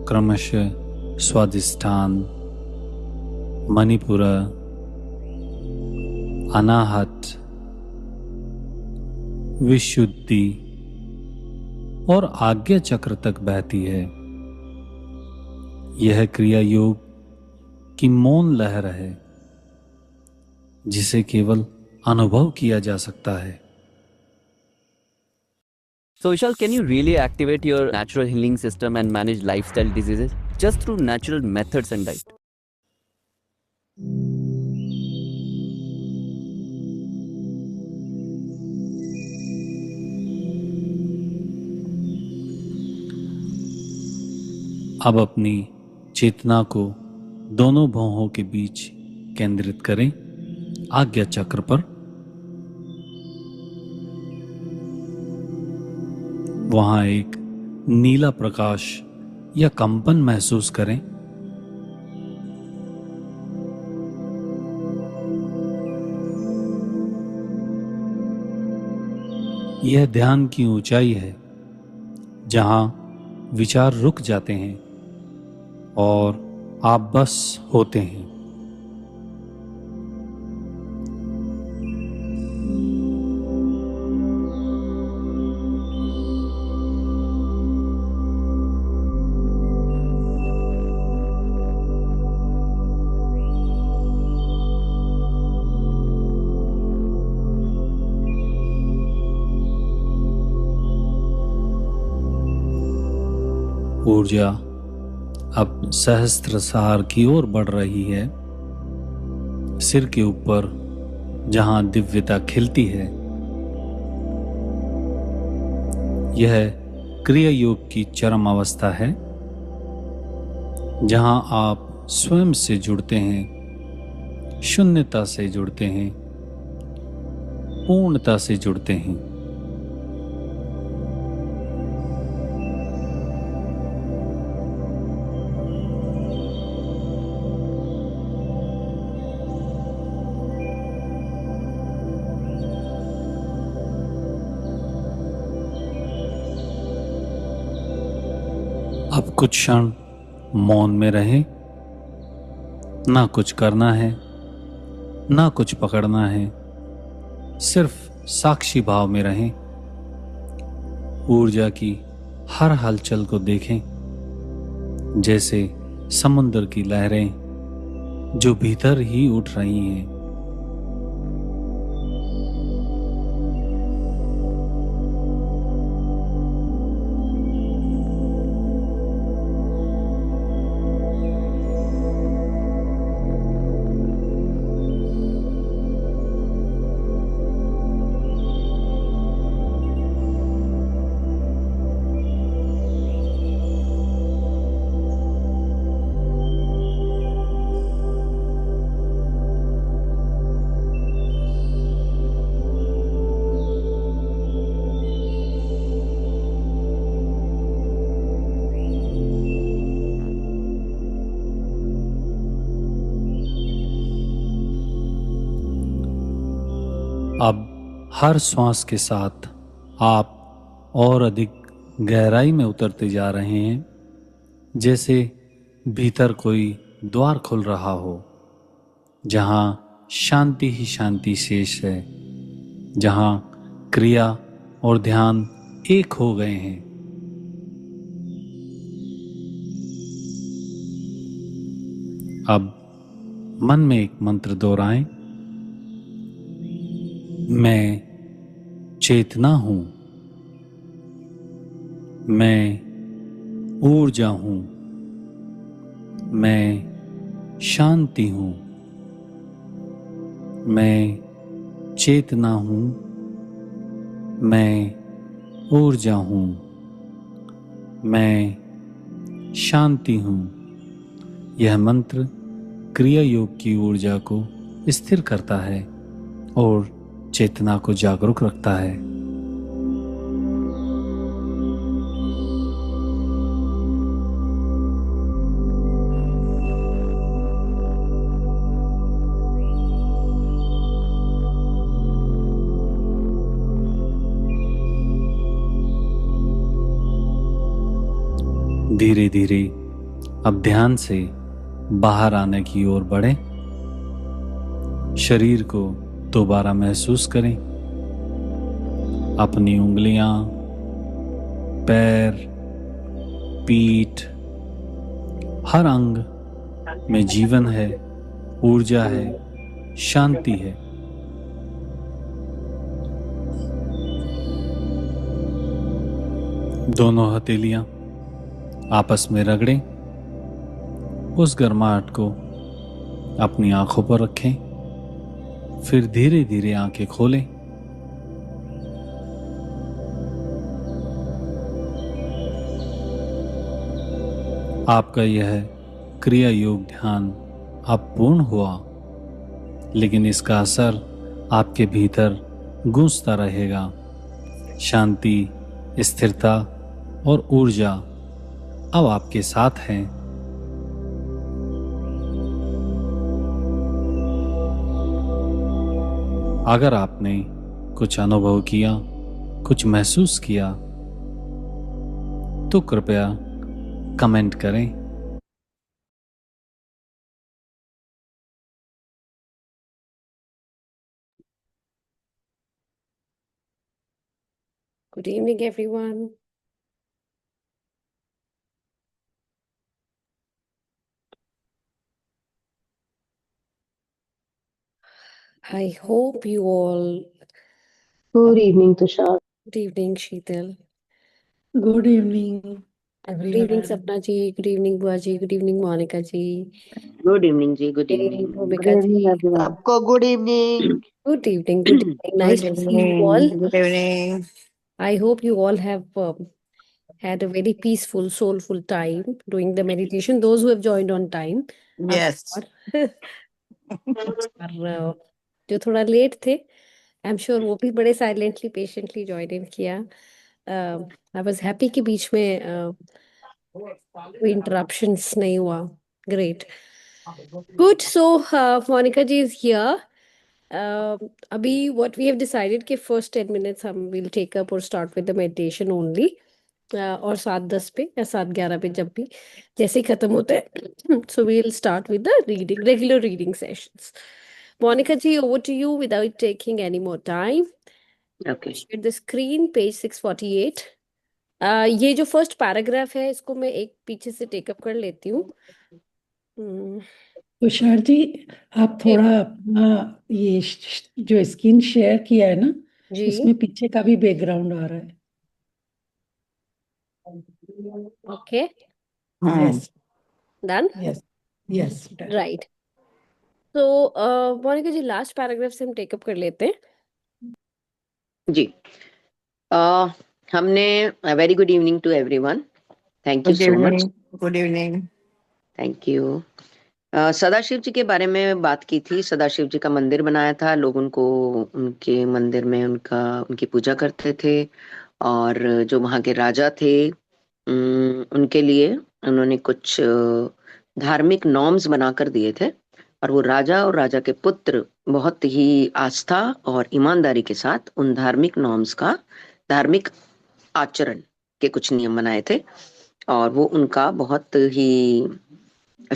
क्रमशः स्वादिष्ठान, मणिपुर, अनाहत, विशुद्धि और आज्ञा चक्र तक बहती है। यह क्रिया योग की मौन लहर है जिसे केवल अनुभव किया जा सकता है। So Vishal, can you really activate your natural healing system and manage lifestyle diseases just through natural methods and diet? अब अपनी चेतना को दोनों भौहों के बीच केंद्रित करें, आज्ञा चक्र पर। वहां एक नीला प्रकाश या कंपन महसूस करें। यह ध्यान की ऊंचाई है जहां विचार रुक जाते हैं और आप बस होते हैं। ऊर्जा अब सहस्त्रसार की ओर बढ़ रही है। सिर के ऊपर जहां दिव्यता खिलती है, यह क्रिया योग की चरम अवस्था है जहां आप स्वयं से जुड़ते हैं, शून्यता से जुड़ते हैं, पूर्णता से जुड़ते हैं। अब कुछ क्षण मौन में रहें। ना कुछ करना है, ना कुछ पकड़ना है, सिर्फ साक्षी भाव में रहें। ऊर्जा की हर हलचल को देखें, जैसे समुद्र की लहरें जो भीतर ही उठ रही हैं। अब हर श्वास के साथ आप और अधिक गहराई में उतरते जा रहे हैं, जैसे भीतर कोई द्वार खुल रहा हो, जहां शांति ही शांति शेष है, जहां क्रिया और ध्यान एक हो गए हैं। अब मन में एक मंत्र दोहराएं। मैं चेतना हूं, मैं ऊर्जा हूं, मैं शांति हूं, मैं चेतना हूं, मैं ऊर्जा हूं, मैं शांति हूं। यह मंत्र क्रिया योग की ऊर्जा को स्थिर करता है और चेतना को जागरूक रखता है। धीरे धीरे अब ध्यान से बाहर आने की ओर बढ़ें। शरीर को दोबारा महसूस करें। अपनी उंगलियां, पैर, पीठ, हर अंग में जीवन है, ऊर्जा है, शांति है। दोनों हथेलियां आपस में रगड़ें। उस गर्माहट को अपनी आंखों पर रखें। फिर धीरे धीरे आंखें खोलें। आपका यह क्रिया योग ध्यान अब पूर्ण हुआ, लेकिन इसका असर आपके भीतर गूंजता रहेगा। शांति, स्थिरता और ऊर्जा अब आपके साथ हैं। अगर आपने कुछ अनुभव किया, कुछ महसूस किया, तो कृपया कमेंट करें। Good evening, everyone. I hope you all. Good evening, Tushar. Good evening, Sheetal. Good evening, Good evening, everyone. Sapna ji. Good evening, Bua ji. Good evening, Monica ji. Good evening, Ji. Good Good evening. evening, Bhumika ji. everyone. सबको good evening Good evening. Good evening. Nice to see you all. Good evening I hope you all have had a very peaceful, soulful time doing the meditation. Those who have joined on time. Yes और जो थोड़ा late थे, I am sure वो भी बड़े silently patiently join in किया। I was happy कि बीच में कोई इंटरप्शंस नहीं हुआ। Great, good. So Monica ji is here. अभी व्हाट वी हैव डिसाइडेड कि फर्स्ट 10 मिनट्स हम विल टेक अप और start with the meditation only. और 7:10 पे या 7:11 पे जब भी जैसे ही खत्म होता है, so we will start with the reading, regular reading sessions. Monica ji, over to you without taking any more time. Okay. Share the screen, page 648. ये जो फर्स्ट पैराग्राफ है इसको मैं एक पीछे से टेकअप कर लेती हूँ। तुषार जी, आप थोड़ा अपना ये जो स्क्रीन शेयर किया है ना, जी उसमें पीछे का भी बैकग्राउंड आ रहा है। Okay, yes done, yes yes right. तो मोनिका जी लास्ट पैराग्राफ से हम टेकअप कर लेते हैं। जी, हमने very good evening to everyone. Thank you good so much. Evening good evening thank you. Sadashiv ji के बारे में बात की थी। सदाशिव जी का मंदिर बनाया था, लोग उनको उनके मंदिर में उनकी पूजा करते थे। और जो वहाँ के राजा थे, उनके लिए उन्होंने कुछ धार्मिक नॉर्म्स बनाकर दिए थे। और वो राजा और राजा के पुत्र बहुत ही आस्था और ईमानदारी के साथ उन धार्मिक नॉर्म्स का, धार्मिक आचरण के कुछ नियम बनाए थे। और वो उनका बहुत ही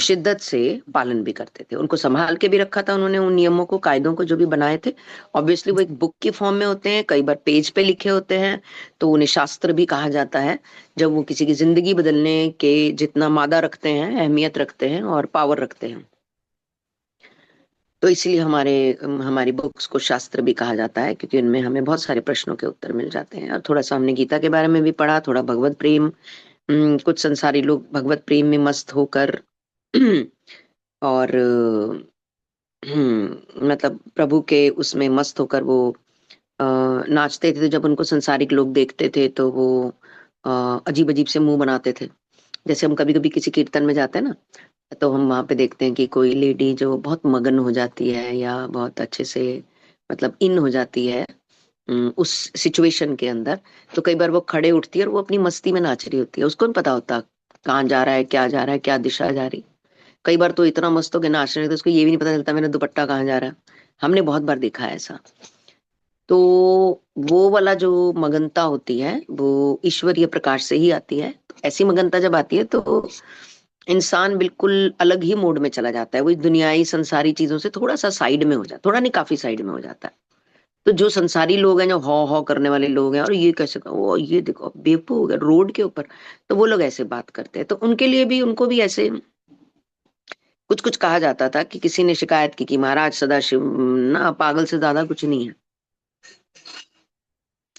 शिद्दत से पालन भी करते थे। उनको संभाल के भी रखा था उन्होंने, उन नियमों को, कायदों को जो भी बनाए थे। ऑब्वियसली वो एक बुक की फॉर्म में होते हैं, कई बार पेज पे लिखे होते हैं, तो उन्हें शास्त्र भी कहा जाता है। जब वो किसी की जिंदगी बदलने के जितना मादा रखते हैं, अहमियत रखते हैं और पावर रखते हैं, तो इसलिए हमारी बुक्स को शास्त्र भी कहा जाता है, क्योंकि उनमें हमें बहुत सारे प्रश्नों के उत्तर मिल जाते हैं। और थोड़ा सा हमने गीता के बारे में भी पढ़ा, थोड़ा भगवत प्रेम। कुछ संसारी लोग भगवत प्रेम में मस्त होकर और मतलब प्रभु के उसमें मस्त होकर वो नाचते थे। तो जब उनको संसारिक लोग देखते थे तो वो अजीब अजीब से मुंह बनाते थे। जैसे हम कभी कभी किसी कीर्तन में जाते हैं ना, तो हम वहां पे देखते हैं कि कोई लेडी जो बहुत मगन हो जाती है या बहुत अच्छे से मतलब इन हो जाती है उस सिचुएशन के अंदर, तो कई बार वो खड़े उठती है और वो अपनी मस्ती में नाच रही होती है। उसको नहीं पता होता कहाँ जा रहा है, क्या जा रहा है, क्या दिशा जा रही। कई बार तो इतना मस्त होकर नाच रहे थे, उसको ये भी नहीं पता चलता मेरा दुपट्टा कहाँ जा रहा है। हमने बहुत बार देखा है ऐसा। तो वो वाला जो मगनता होती है वो ईश्वरीय प्रकाश से ही आती है। ऐसी मगनता जब आती है तो इंसान बिल्कुल अलग ही मोड में चला जाता है, वो दुनियाई संसारी चीजों से थोड़ा सा साइड में हो जाता है, थोड़ा नहीं काफी साइड में हो जाता है। तो जो संसारी लोग हैं, जो हौ हौ करने वाले लोग हैं, और ये कैसे वो ये देखो बेवकूफ हो गया रोड के ऊपर, तो वो लोग ऐसे बात करते हैं। तो उनके लिए भी, उनको भी ऐसे कुछ कुछ कहा जाता था कि किसी ने शिकायत की कि महाराज सदाशिव ना पागल से ज्यादा कुछ नहीं है।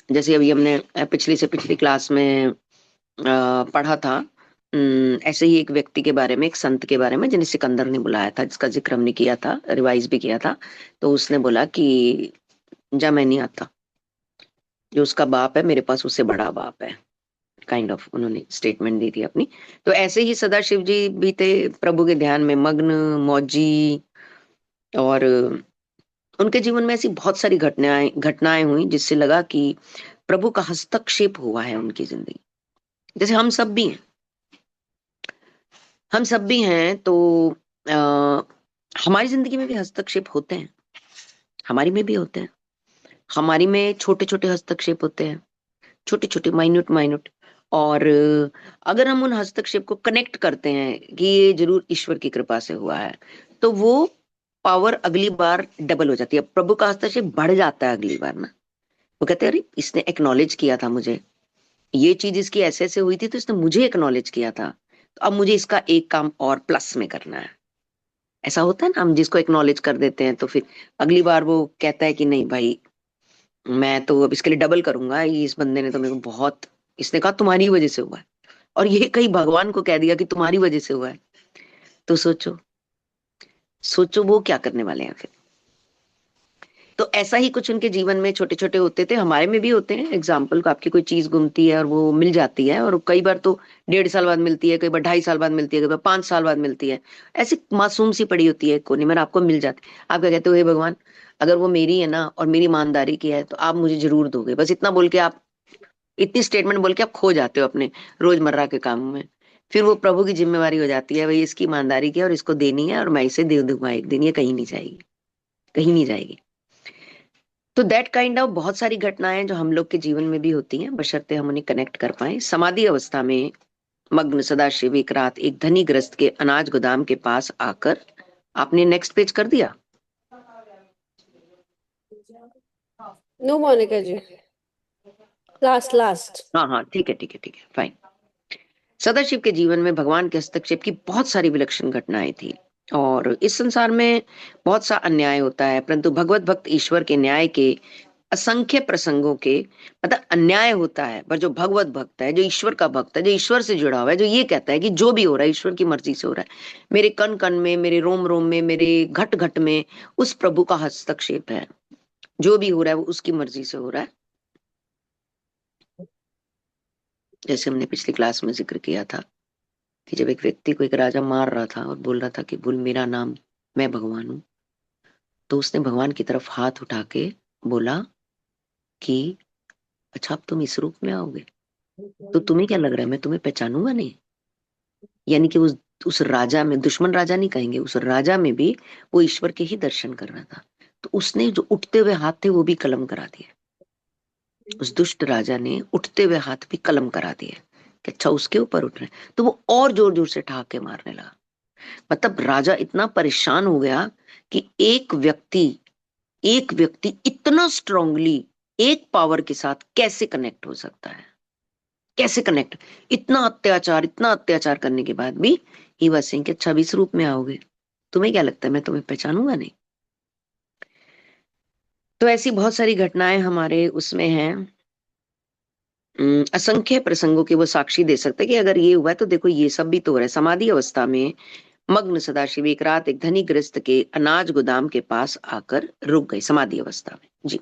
जैसे अभी हमने पिछली से पिछली क्लास में पढ़ा था, ऐसे ही एक व्यक्ति के बारे में, एक संत के बारे में, जिन्हें सिकंदर ने बुलाया था, जिसका जिक्र हमने किया था, रिवाइज भी किया था। तो उसने बोला कि जा मैं नहीं आता, जो उसका बाप है मेरे पास उससे बड़ा बाप है, काइंड ऑफ उन्होंने स्टेटमेंट दी थी अपनी। तो ऐसे ही सदाशिव जी भी थे, प्रभु के ध्यान में मग्न, मौजी। और उनके जीवन में ऐसी बहुत सारी घटनाएं घटनाएं हुई जिससे लगा कि प्रभु का हस्तक्षेप हुआ है उनकी जिंदगी। जैसे हम सब भी हैं, हम सब भी हैं, तो आ, हमारी जिंदगी में भी हस्तक्षेप होते हैं, हमारी में भी होते हैं। हमारी में छोटे छोटे हस्तक्षेप होते हैं, छोटे छोटे, माइन्यूट माइन्यूट। और अगर हम उन हस्तक्षेप को कनेक्ट करते हैं कि ये जरूर ईश्वर की कृपा से हुआ है, तो वो पावर अगली बार डबल हो जाती है, प्रभु का हस्तक्षेप बढ़ जाता है अगली बार ना। वो कहते हैं अरे इसने एक्नॉलेज किया था मुझे, ये चीज इसकी ऐसे ऐसे हुई थी तो इसने मुझे एक्नॉलेज किया था, तो अब मुझे इसका एक काम और प्लस में करना है। ऐसा होता है ना, हम जिसको एक्नॉलेज कर देते हैं तो फिर अगली बार वो कहता है कि नहीं भाई, मैं तो अब इसके लिए डबल करूंगा, ये इस बंदे ने तो मेरे को बहुत, इसने कहा तुम्हारी वजह से हुआ है, और ये कहीं भगवान को कह दिया कि तुम्हारी वजह से हुआ है। तो सोचो, सोचो वो क्या करने वाले हैं फिर। तो ऐसा ही कुछ उनके जीवन में छोटे छोटे होते थे, हमारे में भी होते हैं। एग्जाम्पल को, आपकी कोई चीज गुमती है और वो मिल जाती है, और कई बार तो 1.5 साल बाद मिलती है, कई बार 2.5 साल बाद मिलती है, कई बार 5 साल बाद मिलती है। ऐसी मासूम सी पड़ी होती है कोने में, आपको मिल जाती है। आप क्या कहते हो, हे भगवान अगर वो मेरी है ना और मेरी ईमानदारी की है तो आप मुझे जरूर दोगे, बस इतना बोल के आप, इतनी स्टेटमेंट बोल के आप खो जाते हो अपने रोजमर्रा के कामों में। फिर वो प्रभु की जिम्मेवारी हो जाती है, भाई इसकी ईमानदारी की है और इसको देनी है, और मैं इसे दे दूंगा एक दिन, ये कहीं नहीं जाएगी, कहीं नहीं जाएगी। तो दैट काइंड ऑफ बहुत सारी घटनाएं जो हम लोग के जीवन में भी होती हैं, बशर्ते हम उन्हें कनेक्ट कर पाए। समाधि अवस्था में मग्न सदाशिव एक रात एक धनी ग्रस्त के अनाज गोदाम के पास आकर, आपने नेक्स्ट पेज कर दिया? नो मोनिका जी, लास्ट लास्ट। हाँ हाँ, ठीक है ठीक है ठीक है, फाइन। सदाशिव के जीवन में भगवान के हस्तक्षेप की बहुत सारी विलक्षण घटनाएं थी, और इस संसार में बहुत सा अन्याय होता है, परंतु भगवत भक्त ईश्वर के न्याय के असंख्य प्रसंगों के, मतलब अन्याय होता है, पर जो भगवत भक्त है, जो ईश्वर का भक्त है, जो ईश्वर से जुड़ा हुआ है, जो ये कहता है कि जो भी हो रहा है ईश्वर की मर्जी से हो रहा है, मेरे कण कण में, मेरे रोम रोम में, मेरे घट घट में उस प्रभु का हस्तक्षेप है, जो भी हो रहा है वो उसकी मर्जी से हो रहा है। जैसे हमने पिछली क्लास में जिक्र किया था कि जब एक व्यक्ति को एक राजा मार रहा था और बोल रहा था कि बोल मेरा नाम, मैं भगवान हूं, तो उसने भगवान की तरफ हाथ उठा के बोला कि अच्छा अब तुम इस रूप में आओगे, तो तुम्हें क्या लग रहा है मैं तुम्हें पहचानूंगा नहीं? यानी कि उस राजा में, दुश्मन राजा नहीं कहेंगे, उस राजा में भी वो ईश्वर के ही दर्शन कर रहा था। तो उसने जो उठते हुए हाथ थे वो भी कलम करा दिए, उस दुष्ट राजा ने उठते हुए हाथ भी कलम करा दिए कि अच्छा उसके ऊपर उठ रहे हैं। तो वो और जोर जोर से ठहाके मारने लगा। मतलब राजा इतना परेशान हो गया कि एक व्यक्ति इतना स्ट्रांगली एक पावर के साथ कैसे कनेक्ट हो सकता है, कैसे कनेक्ट, इतना अत्याचार करने के बाद भी ही वाज सेइंग कि अच्छा इस रूप में आओगे, तुम्हें क्या लगता है मैं तुम्हें पहचानूंगा नहीं? तो ऐसी बहुत सारी घटनाएं हमारे उसमें हैं, असंख्य प्रसंगों के वो साक्षी दे सकते हैं कि अगर ये हुआ है तो देखो ये सब भी तो हो रहा है। समाधि अवस्था में मग्न सदाशिव एक रात एक धनी गृहस्थ के अनाज गोदाम के पास आकर रुक गए, समाधि अवस्था में जी।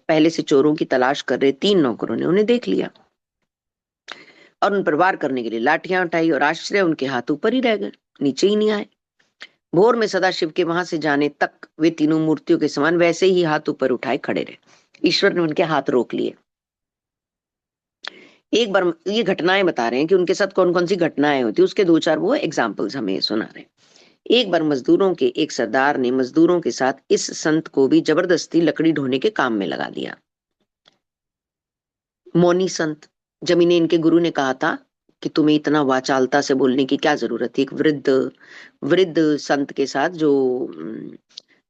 पहले से चोरों की तलाश कर रहे 3 नौकरों ने उन्हें देख लिया और उन पर वार करने के लिए लाठियां उठाई, और आश्चर्य उनके हाथ ऊपर ही रह गए, नीचे ही नहीं आए। भोर में सदाशिव के वहां से जाने तक वे तीनों मूर्तियों के समान वैसे ही हाथ ऊपर उठाए खड़े रहे। ईश्वर ने उनके हाथ रोक लिए। एक बार ये घटनाएं बता रहे हैं कि उनके साथ कौन कौन सी घटनाएं होती, उसके 2-4 वो एग्जाम्पल्स हमें सुना रहे हैं। एक बार मजदूरों के एक सरदार ने मजदूरों के साथ इस संत को भी जबरदस्ती लकड़ी ढोने के काम में लगा दिया। मौनी संत, जब इन्हें इनके गुरु ने कहा था कि तुम्हें इतना वाचालता से बोलने की क्या जरूरत थी, एक वृद्ध वृद्ध संत के साथ जो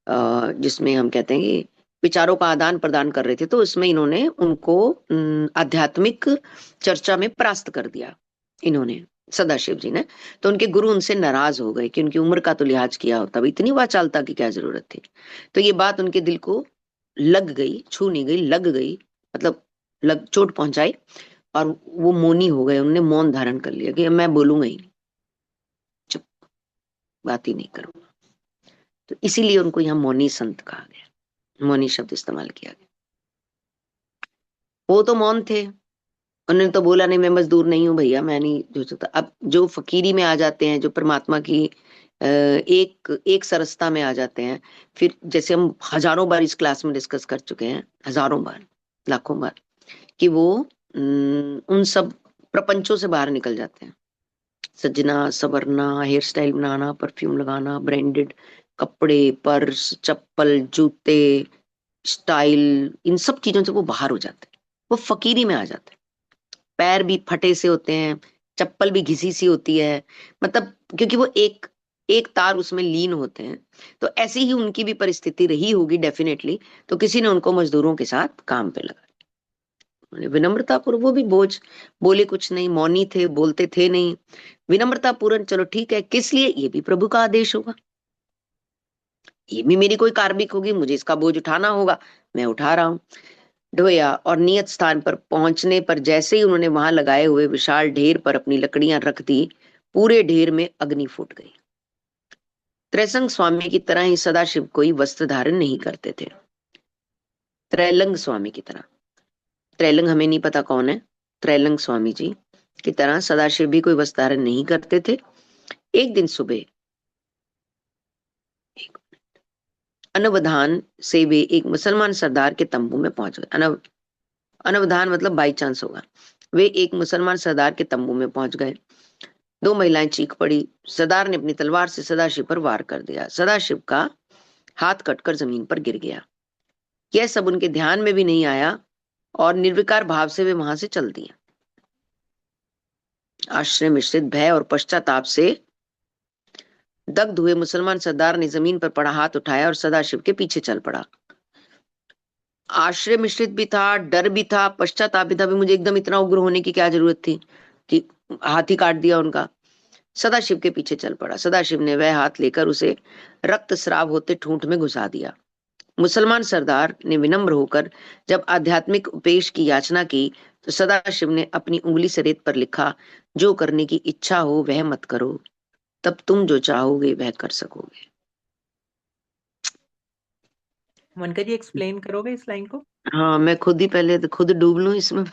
जिसमें हम कहते हैं कि विचारों का आदान प्रदान कर रहे थे, तो उसमें इन्होंने उनको आध्यात्मिक चर्चा में परास्त कर दिया इन्होंने, सदाशिव जी ने। तो उनके गुरु उनसे नाराज हो गए कि उनकी उम्र का तो लिहाज किया होता, अब इतनी वाचालता की क्या जरूरत थी। तो ये बात उनके दिल को लग गई, छू नहीं गई, लग गई, मतलब लग चोट पहुंचाई, और वो मौनी हो गए, उन्होंने मौन धारण कर लिया कि अब मैं बोलूंगा ही नहीं, चुप, बात ही नहीं करूंगा। तो इसीलिए उनको यहाँ मौनी संत कहा गया, मौनी शब्द इस्तेमाल किया गया। वो तो मौन थे, उन्होंने तो बोला नहीं मैं मजदूर नहीं हूं भैया, मैं नहीं जो सकता। अब जो फकीरी में आ जाते हैं, जो परमात्मा की एक एक सरसता में आ जाते हैं, फिर जैसे हम हजारों बार इस क्लास में डिस्कस कर चुके हैं, हजारों बार, लाखों बार, कि वो उन सब प्रपंचों से बाहर निकल जाते हैं। सजना, संवरना, हेयर स्टाइल बनाना, परफ्यूम लगाना, ब्रांडेड कपड़े, पर्स, चप्पल, जूते, स्टाइल, इन सब चीजों से वो बाहर हो जाते हैं, वो फकीरी में आ जाते हैं। पैर भी फटे से होते हैं, चप्पल भी घिसी सी होती है, मतलब क्योंकि वो एक एक तार उसमें लीन होते हैं। तो ऐसी ही उनकी भी परिस्थिति रही होगी डेफिनेटली। तो किसी ने उनको मजदूरों के साथ काम पे लगा, विनम्रता पूर्वक, वो भी बोझ, बोले कुछ नहीं, मौनी थे, बोलते थे नहीं, विनम्रता पूर्ण, चलो ठीक है, किस लिए, ये भी प्रभु का आदेश होगा, ये भी मेरी कोई कार्मिक होगी, मुझे इसका बोझ उठाना होगा, मैं उठा रहा हूं। ढोया, और नियत स्थान पर पहुंचने पर जैसे ही उन्होंने वहां लगाए हुए विशाल ढेर पर अपनी लकड़ियां रख दी, पूरे ढेर में अग्नि फूट गई। त्रैसंग स्वामी की तरह ही सदाशिव कोई वस्त्र धारण नहीं करते थे, त्रैलंग स्वामी की तरह। त्रैलंग हमें नहीं पता कौन है, त्रैलंग स्वामी जी की तरह सदाशिव भी कोई वस्त्र धारण नहीं करते थे। एक दिन सुबह अनवधान से वे एक मुसलमान सरदार के तंबू में पहुंच गए। अनवधान मतलब बाई चांस होगा। वे एक मुसलमान सरदार के तंबू में पहुंच गए। दो महिलाएं चीख पड़ी। सरदार ने अपनी तलवार से सदाशिव पर वार कर दिया। सदाशिव का हाथ कटकर जमीन पर गिर गया। यह सब उनके ध्यान में भी नहीं आया और निर्विकार भाव से वे वहां से चल दिए। आश्चर्य मिश्रित भय और पश्चाताप से दग्ध हुए मुसलमान सरदार ने जमीन पर पड़ा हाथ उठाया और सदाशिव के पीछे चल पड़ा। आश्चर्य मिश्रित भी था, डर भी था, पश्चाताप भी था, भी मुझे एकदम इतना उग्र होने की क्या जरूरत थी कि हाथ ही काट दिया उनका। सदाशिव के पीछे चल पड़ा। सदाशिव ने वह हाथ लेकर उसे रक्त स्राव होते ठूंठ में घुसा दिया। मुसलमान सरदार ने विनम्र होकर जब आध्यात्मिक उपदेश की याचना की, तो सदाशिव ने अपनी उंगली से रेत पर लिखा, जो करने की इच्छा हो वह मत करो, तब तुम जो चाहोगे वह कर सकोगे। मोनिका जी एक्सप्लेन करोगे इस लाइन को? हाँ, मैं खुद ही पहले खुद डूब लूं इसमें।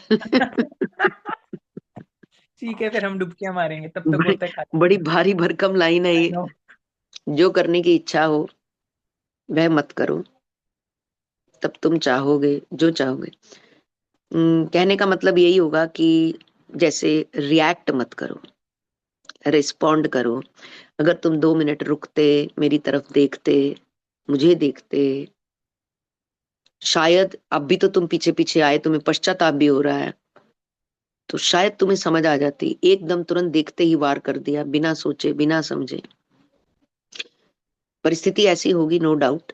ठीक है, फिर हम डुबकियां मारेंगे, तब तक बड़ी, होता है बड़ी भारी भरकम लाइन है ये। जो करने की इच्छा हो वह मत करो, तब तुम चाहोगे जो चाहोगे। कहने का मतलब यही होगा कि जैसे रिएक्ट मत करो, रिस्पॉन्ड करो। अगर तुम 2 मिनट रुकते, मेरी तरफ देखते, मुझे देखते, शायद अब भी तो तुम पीछे पीछे आए, तुम्हें पश्चाताप भी हो रहा है, तो शायद तुम्हें समझ आ जाती। एकदम तुरंत देखते ही वार कर दिया, बिना सोचे बिना समझे। परिस्थिति ऐसी होगी, नो डाउट,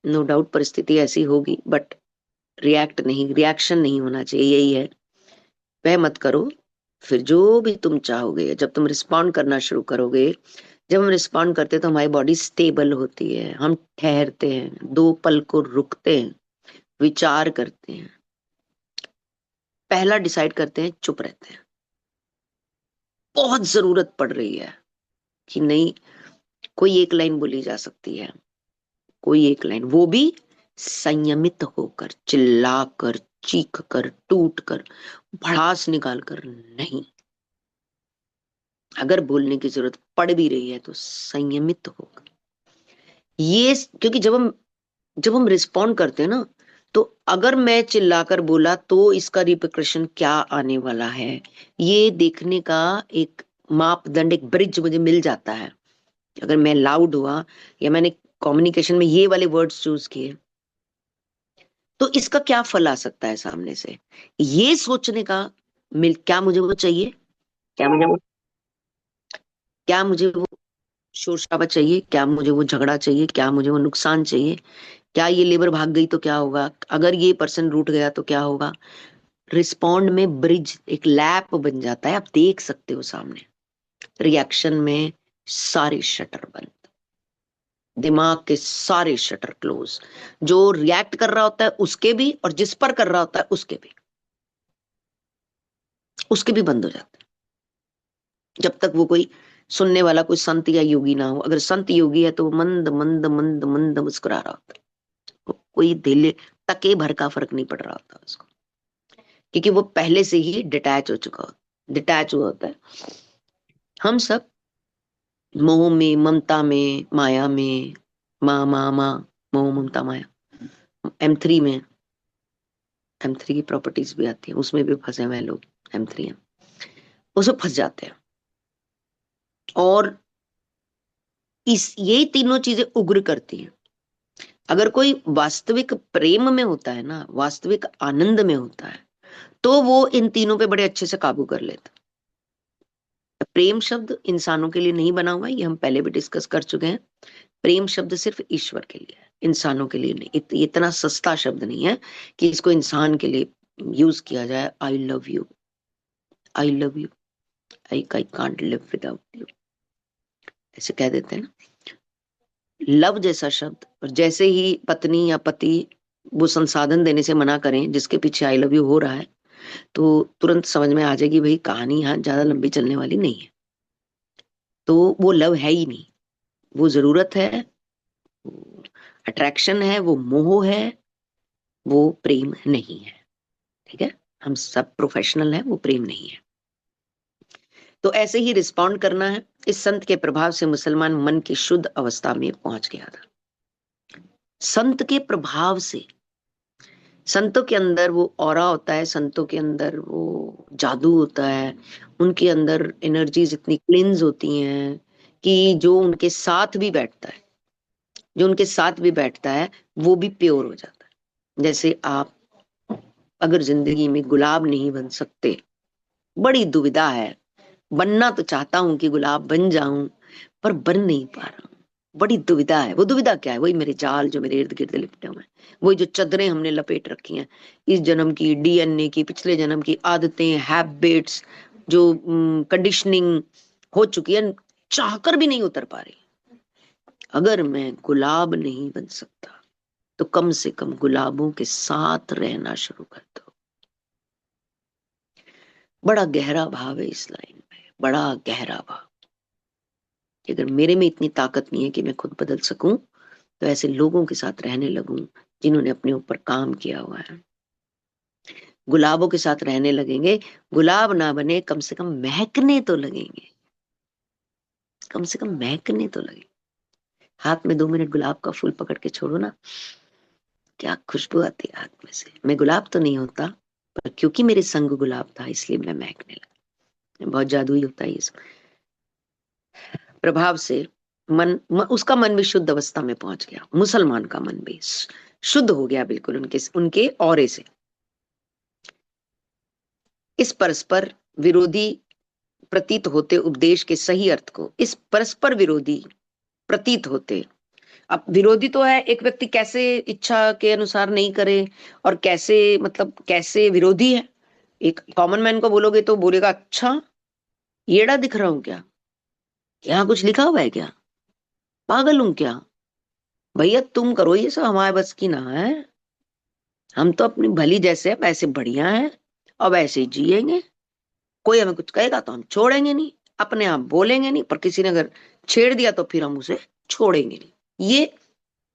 नो डाउट परिस्थिति ऐसी होगी, बट रिएक्शन नहीं होना चाहिए, यही है। वह मत करो। फिर जो भी तुम चाहोगे, जब तुम रिस्पॉन्ड करना शुरू करोगे, जब हम रिस्पॉन्ड करते हैं तो हमारी बॉडी स्टेबल होती है, हम ठहरते हैं, 2 पल को रुकते हैं, विचार करते हैं, पहला डिसाइड करते हैं, चुप रहते हैं। बहुत जरूरत पड़ रही है कि नहीं, कोई एक लाइन बोली जा सकती है, कोई एक लाइन, वो भी संयमित होकर, चिल्लाकर, चीख कर, टूट कर, भड़ास निकाल कर नहीं। अगर बोलने की जरूरत पड़ भी रही है तो संयमित होकर। ये क्योंकि जब हम रिस्पॉन्ड करते हैं ना, तो अगर मैं चिल्लाकर बोला तो इसका रिpercussion क्या आने वाला है, ये देखने का एक मापदंड, एक ब्रिज मुझे मिल जाता है। अगर मैं लाउड हुआ या मैंने कम्युनिकेशन में ये वाले वर्ड्स चूज किए, तो इसका क्या फल आ सकता है सामने से, ये सोचने का क्या मुझे वो चाहिए, क्या मुझे वो शोर शराबा चाहिए, क्या मुझे वो झगड़ा चाहिए, क्या मुझे वो नुकसान चाहिए, क्या ये लेबर भाग गई तो क्या होगा, अगर ये पर्सन रूठ गया तो क्या होगा। रिस्पॉन्ड में ब्रिज एक लैप बन जाता है, आप देख सकते हो सामने। रिएक्शन में सारे शटर बंद, दिमाग के सारे शटर क्लोज, जो रिएक्ट कर रहा होता है उसके भी और जिस पर कर रहा होता है उसके भी बंद हो जाते हैं, जब तक वो कोई सुनने वाला कोई संत या योगी ना हो। अगर संत योगी है तो वो मंद मंद मंद मंद मुस्कुरा रहा होता है, कोई दिल टके भर का फर्क नहीं पड़ रहा होता उसको, क्योंकि वो पहले से ही डिटैच हो चुका होता, डिटैच हुआ होता है। हम सब मोह में, ममता में, माया में, माँ माँ माँ, मोह ममता माया, M3 में, M3 की प्रॉपर्टीज भी आती है, उसमें भी फंसे हुए हैं लोग, M3 है, उसमें फंस जाते हैं। और यही तीनों चीजें उग्र करती हैं। अगर कोई वास्तविक प्रेम में होता है ना, वास्तविक आनंद में होता है, तो वो इन तीनों पे बड़े अच्छे से काबू कर लेता है। प्रेम शब्द इंसानों के लिए नहीं बना हुआ है, ये हम पहले भी डिस्कस कर चुके हैं। प्रेम शब्द सिर्फ ईश्वर के लिए है, इंसानों के लिए नहीं। इतना सस्ता शब्द नहीं है कि इसको इंसान के लिए यूज किया जाए। I love you, I love you, I I can't live without you, ऐसे कह देते हैं ना। लव जैसा शब्द, और जैसे ही पत्नी या पति वो संसाधन देने से मना करें जिसके पीछे आई लव यू हो रहा है, तो तुरंत समझ में आ जाएगी भाई कहानी यहाँ ज्यादा लंबी चलने वाली नहीं है। तो वो लव है ही नहीं, वो जरूरत है, अट्रैक्शन है, वो मोह है, वो प्रेम नहीं है। ठीक है, हम सब प्रोफेशनल हैं, वो प्रेम नहीं है। तो ऐसे ही रिस्पॉन्ड करना है। इस संत के प्रभाव से मुसलमान मन की शुद्ध अवस्था में पहुंच गया था। संत के प्रभाव से, संतों के अंदर वो ऑरा होता है, संतों के अंदर वो जादू होता है, उनके अंदर एनर्जीज इतनी क्लिंज होती हैं कि जो उनके साथ भी बैठता है, जो उनके साथ भी बैठता है वो भी प्योर हो जाता है। जैसे आप अगर जिंदगी में गुलाब नहीं बन सकते, बड़ी दुविधा है, बनना तो चाहता हूं कि गुलाब बन जाऊं, पर बन नहीं पा रहा हूं, बड़ी दुविधा है। वो दुविधा क्या है? वही मेरे जाल जो मेरे इर्द गिर्द लिपटे हुए हैं, वही जो चादरें हमने लपेट रखी हैं, इस जन्म की DNA की, पिछले जन्म की आदतें, हैबिट्स, जो कंडीशनिंग हो चुकी है, चाहकर भी नहीं उतर पा रही। अगर मैं गुलाब नहीं बन सकता तो कम से कम गुलाबों के साथ रहना शुरू कर दो। बड़ा गहरा भाव है इस लाइन में, बड़ा गहरा भाव। अगर मेरे में इतनी ताकत नहीं है कि मैं खुद बदल सकूं, तो ऐसे लोगों के साथ रहने लगूं जिन्होंने अपने ऊपर काम किया हुआ है। गुलाबों के साथ रहने लगेंगे, गुलाब ना बने कम से कम महकने तो लगेंगे, कम से कम महकने तो लगेंगे। हाथ में 2 मिनट गुलाब का फूल पकड़ के छोड़ो ना, क्या खुशबू आती है हाथ में से। मैं गुलाब तो नहीं होता, पर क्योंकि मेरे संग गुलाब था इसलिए मैं महकने लगा। बहुत जादुई होता है ये सब। प्रभाव से उसका मन भी शुद्ध अवस्था में पहुंच गया, मुसलमान का मन भी शुद्ध हो गया बिल्कुल उनके उनके औरे से। इस परस्पर विरोधी प्रतीत होते उपदेश के सही अर्थ को, इस परस्पर विरोधी प्रतीत होते, अब विरोधी तो है, एक व्यक्ति कैसे इच्छा के अनुसार नहीं करे और कैसे, मतलब कैसे विरोधी है। एक कॉमन मैन को बोलोगे तो बोलेगा अच्छा येड़ा दिख रहा हूं क्या, यहाँ कुछ लिखा हुआ है क्या, पागल हूं क्या, भैया तुम करो ये सब, हमारे बस की ना है, हम तो अपनी भली जैसे हैं वैसे बढ़िया है, अब ऐसे ही जिएंगे। कोई हमें कुछ कहेगा तो हम छोड़ेंगे नहीं, अपने आप बोलेंगे नहीं, पर किसी ने अगर छेड़ दिया तो फिर हम उसे छोड़ेंगे नहीं। ये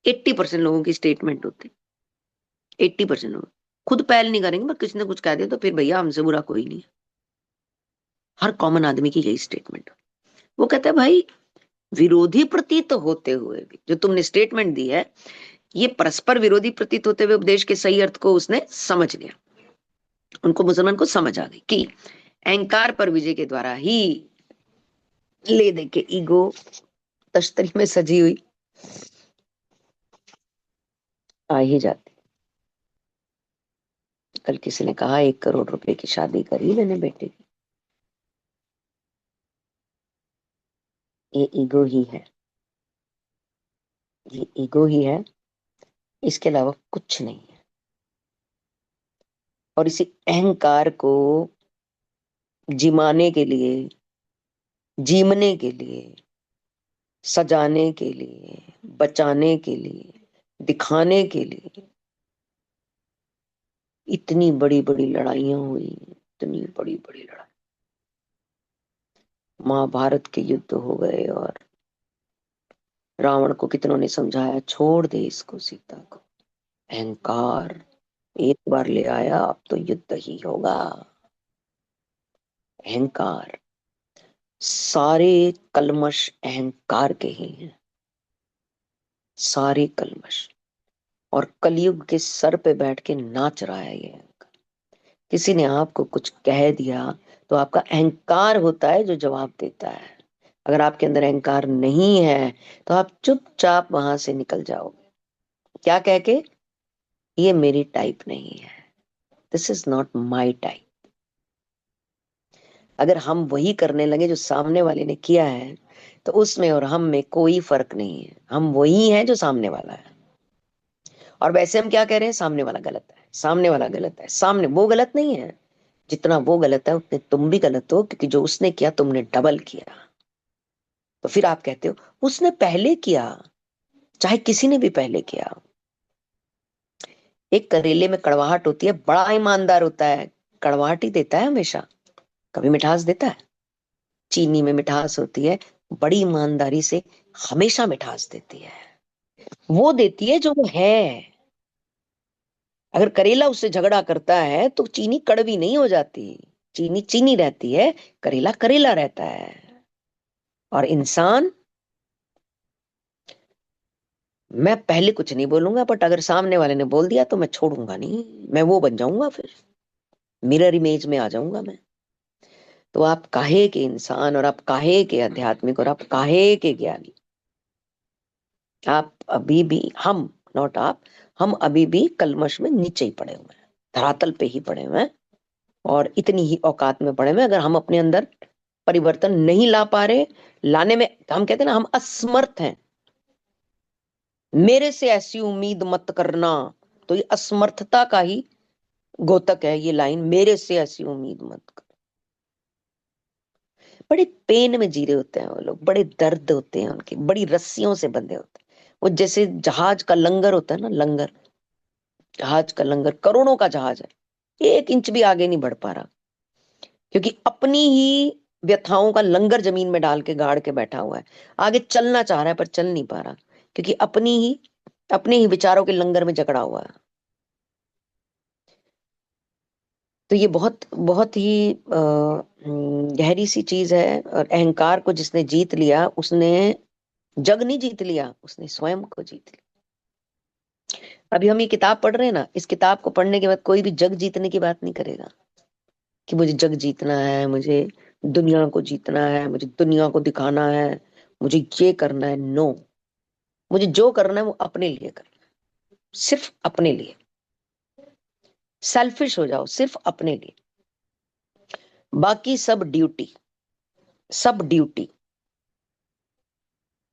80% लोगों की स्टेटमेंट होती है। 80% लोग खुद पहल नहीं करेंगे, पर किसी ने कुछ कह दिया तो फिर भैया हमसे बुरा कोई नहीं है। हर कॉमन आदमी की यही स्टेटमेंट। वो कहता है भाई विरोधी प्रतीत होते हुए भी जो तुमने स्टेटमेंट दी है, ये परस्पर विरोधी प्रतीत होते हुए उपदेश के सही अर्थ को उसने समझ लिया। उनको, मुसलमान को समझ आ गई कि अहंकार पर विजय के द्वारा ही ले दे के ईगो तश्तरी में सजी हुई आ ही जाती, कल किसी ने कहा 1 करोड़ रुपए की शादी करी मैंने बेटे की। ये ईगो ही है, ये ईगो ही है, इसके अलावा कुछ नहीं है। और इसी अहंकार को जिमाने के लिए, जीमने के लिए, सजाने के लिए, बचाने के लिए, दिखाने के लिए इतनी बड़ी बड़ी लड़ाइयां हुई, इतनी बड़ी बड़ी लड़ाई। महाभारत के युद्ध हो गए और रावण को कितनों ने समझाया छोड़ दे इसको, सीता को। अहंकार एक बार ले आया, अब तो युद्ध ही होगा। अहंकार, सारे कलमश अहंकार के ही हैं, सारे कलमश। और कलयुग के सर पे बैठ के नाच रहा है ये अहंकार। किसी ने आपको कुछ कह दिया तो आपका अहंकार होता है जो जवाब देता है। अगर आपके अंदर अहंकार नहीं है तो आप चुपचाप वहां से निकल जाओगे, क्या कह के, ये मेरी टाइप नहीं है, this is not my type. अगर हम वही करने लगे जो सामने वाले ने किया है तो उसमें और हम में कोई फर्क नहीं है। हम वही हैं जो सामने वाला है। और वैसे हम क्या कह रहे हैं, सामने वाला गलत है, सामने वाला गलत है। सामने वो गलत नहीं है, जितना वो गलत है उतने तुम भी गलत हो, क्योंकि जो उसने किया तुमने डबल किया। तो फिर आप कहते हो उसने पहले किया, चाहे किसी ने भी पहले किया। एक करेले में कड़वाहट होती है, बड़ा ईमानदार होता है, कड़वाहट ही देता है हमेशा, कभी मिठास देता है। चीनी में मिठास होती है, बड़ी ईमानदारी से हमेशा मिठास देती है, वो देती है जो वो है। अगर करेला उससे झगड़ा करता है तो चीनी कड़वी नहीं हो जाती, चीनी चीनी रहती है, करेला करेला रहता है। और इंसान, मैं पहले कुछ नहीं बोलूंगा, बट अगर सामने वाले ने बोल दिया तो मैं छोड़ूंगा नहीं, मैं वो बन जाऊंगा, फिर मिरर इमेज में आ जाऊंगा मैं। तो आप काहे के इंसान, और आप काहे के आध्यात्मिक, और आप काहे के ज्ञानी। आप अभी भी, हम नॉट आप, हम अभी भी कलमश में नीचे ही पड़े हुए हैं, धरातल पे ही पड़े हुए हैं, और इतनी ही औकात में पड़े हुए हैं। अगर हम अपने अंदर परिवर्तन नहीं ला पा रहे, लाने में हम कहते हैं ना, हम असमर्थ हैं। मेरे से ऐसी उम्मीद मत करना, तो ये असमर्थता का ही घोतक है ये लाइन, मेरे से ऐसी उम्मीद मत कर। बड़े पेन में जी रहे होते हैं वो लोग, बड़े दर्द होते हैं उनके, बड़ी रस्सियों से बंधे होते हैं वो। जैसे जहाज का लंगर होता है ना, लंगर, जहाज का लंगर, करोड़ों का जहाज है, 1 इंच भी आगे नहीं बढ़ पा रहा, क्योंकि अपनी ही व्यथाओं का लंगर जमीन में डाल के गाड़ के बैठा हुआ है। आगे चलना चाह रहा है पर चल नहीं पा रहा, क्योंकि अपने ही विचारों के लंगर में जकड़ा हुआ है। तो ये बहुत बहुत ही गहरी सी चीज है। और अहंकार को जिसने जीत लिया, उसने जग नहीं जीत लिया, उसने स्वयं को जीत लिया। अभी हम ये किताब पढ़ रहे हैं ना, इस किताब को पढ़ने के बाद कोई भी जग जीतने की बात नहीं करेगा कि मुझे जग जीतना है, मुझे दुनिया को जीतना है, मुझे दुनिया को दिखाना है, मुझे ये करना है। नो, मुझे जो करना है वो अपने लिए करना है, सिर्फ अपने लिए। सेल्फिश हो जाओ सिर्फ अपने लिए, बाकी सब ड्यूटी, सब ड्यूटी,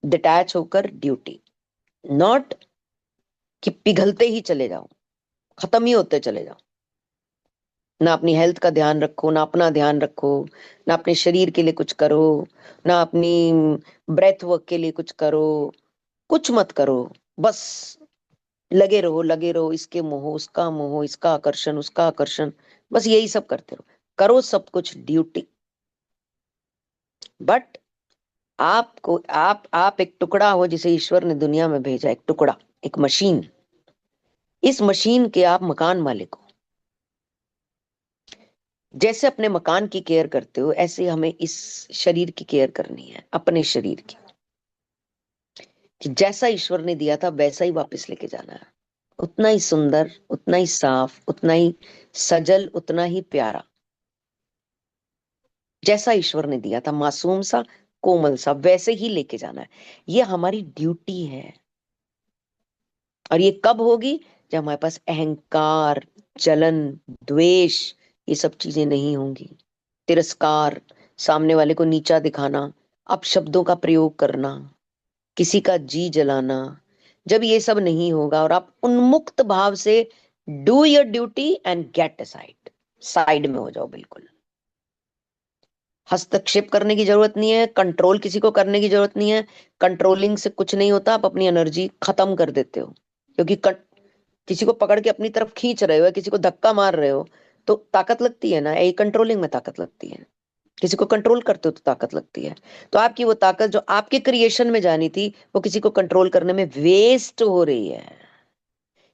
डिटैच होकर ड्यूटी। नॉट कि पिघलते ही चले जाओ, खत्म ही होते चले जाओ, ना अपनी हेल्थ का ध्यान रखो, ना अपना ध्यान रखो, ना अपने शरीर के लिए कुछ करो, ना अपनी ब्रेथ वर्क के लिए कुछ करो, कुछ मत करो। बस लगे रहो, इसके मोह, उसका मोह, इसका आकर्षण, उसका आकर्षण, बस यही सब करते रहो, करो सब कुछ ड्यूटी। बट आपको, आप एक टुकड़ा हो जिसे ईश्वर ने दुनिया में भेजा, एक टुकड़ा, एक मशीन। इस मशीन के आप मकान मालिक हो। जैसे अपने मकान की केयर करते हो, ऐसे हमें इस शरीर की केयर करनी है, अपने शरीर की, कि जैसा ईश्वर ने दिया था वैसा ही वापस लेके जाना है, उतना ही सुंदर, उतना ही साफ, उतना ही सजल, उतना ही प्यारा, जैसा ईश्वर ने दिया था, मासूम सा, कोमल सा, वैसे ही लेके जाना है। ये हमारी ड्यूटी है। और ये कब होगी, जब हमारे पास अहंकार जलन, द्वेष, ये सब चीजें नहीं होंगी। तिरस्कार, सामने वाले को नीचा दिखाना, अपशब्दों का प्रयोग करना, किसी का जी जलाना, जब ये सब नहीं होगा और आप उन्मुक्त भाव से do your duty and get aside, side में हो जाओ बिल्कुल। हस्तक्षेप करने की जरूरत नहीं है, कंट्रोल किसी को करने की जरूरत नहीं है। कंट्रोलिंग से कुछ नहीं होता, आप अपनी एनर्जी खत्म कर देते हो। क्योंकि किसी को पकड़ के अपनी तरफ खींच रहे हो, किसी को धक्का मार रहे हो तो ताकत लगती है ना, यही कंट्रोलिंग में ताकत लगती है। किसी को कंट्रोल करते हो तो ताकत लगती है। तो आपकी वो ताकत जो आपके क्रिएशन में जानी थी, वो किसी को कंट्रोल करने में वेस्ट हो रही है।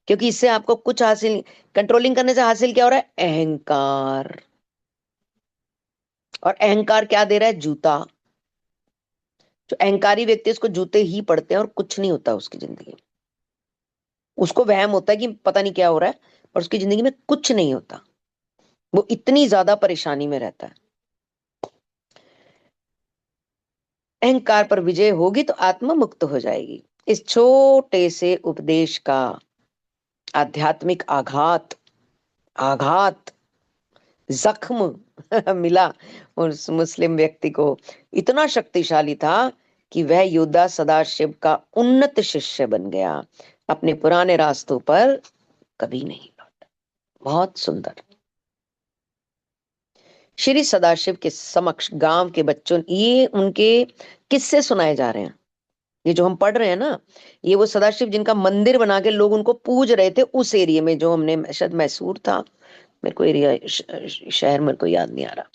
क्योंकि इससे आपको कुछ हासिल, कंट्रोलिंग करने से हासिल क्या हो रहा है? अहंकार। और अहंकार क्या दे रहा है? जूता। जो अहंकारी व्यक्ति है, उसको जूते ही पड़ते हैं और कुछ नहीं होता उसकी जिंदगी में। उसको वहम होता है कि पता नहीं क्या हो रहा है, पर उसकी जिंदगी में कुछ नहीं होता। वो इतनी ज्यादा परेशानी में रहता है। अहंकार पर विजय होगी तो आत्मा मुक्त हो जाएगी। इस छोटे से उपदेश का आध्यात्मिक आघात, आघात, जख्म मिला उस मुस्लिम व्यक्ति को, इतना शक्तिशाली था कि वह योद्धा सदाशिव का उन्नत शिष्य बन गया। अपने पुराने रास्तों पर कभी नहीं लौटा। बहुत सुंदर। श्री सदाशिव के समक्ष गांव के बच्चों, ये उनके किस्से सुनाए जा रहे हैं। ये जो हम पढ़ रहे हैं ना, ये वो सदाशिव जिनका मंदिर बना के लोग उनको पूज रहे थे उस एरिया में, जो हमने शायद मैसूर था, मेरे को एरिया शहर मेरे को याद नहीं आ रहा।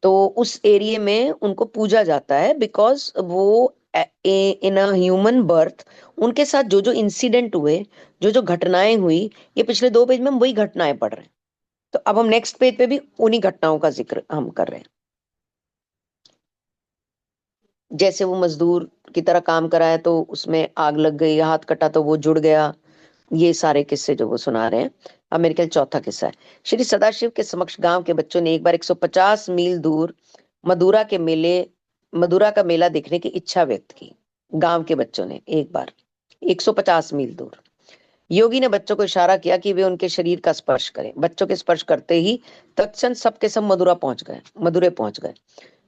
तो उस एरिया में उनको पूजा जाता है बिकॉज वो इन अ ह्यूमन बर्थ उनके साथ जो जो इंसिडेंट हुए, जो जो घटनाएं हुई, ये पिछले 2 पेज में हम वही घटनाएं पढ़ रहे हैं। तो अब हम नेक्स्ट पेज पे भी उन्हीं घटनाओं का जिक्र हम कर रहे हैं। जैसे वो मजदूर की तरह काम करा है तो उसमें आग लग गई, हाथ कटा तो वो जुड़ गया। ये सारे किस्से जो वो सुना रहे हैं। अब मेरे ख्याल चौथा किस्सा है। श्री सदाशिव के समक्ष गांव के बच्चों ने एक बार 150 मील दूर मदुरा का मेला देखने की इच्छा व्यक्त की। गांव के बच्चों ने एक बार 150 मील दूर। योगी ने बच्चों को इशारा किया कि वे उनके शरीर का स्पर्श करें। बच्चों के स्पर्श करते ही तत्क्षण सबके सब मदुरे पहुंच गए।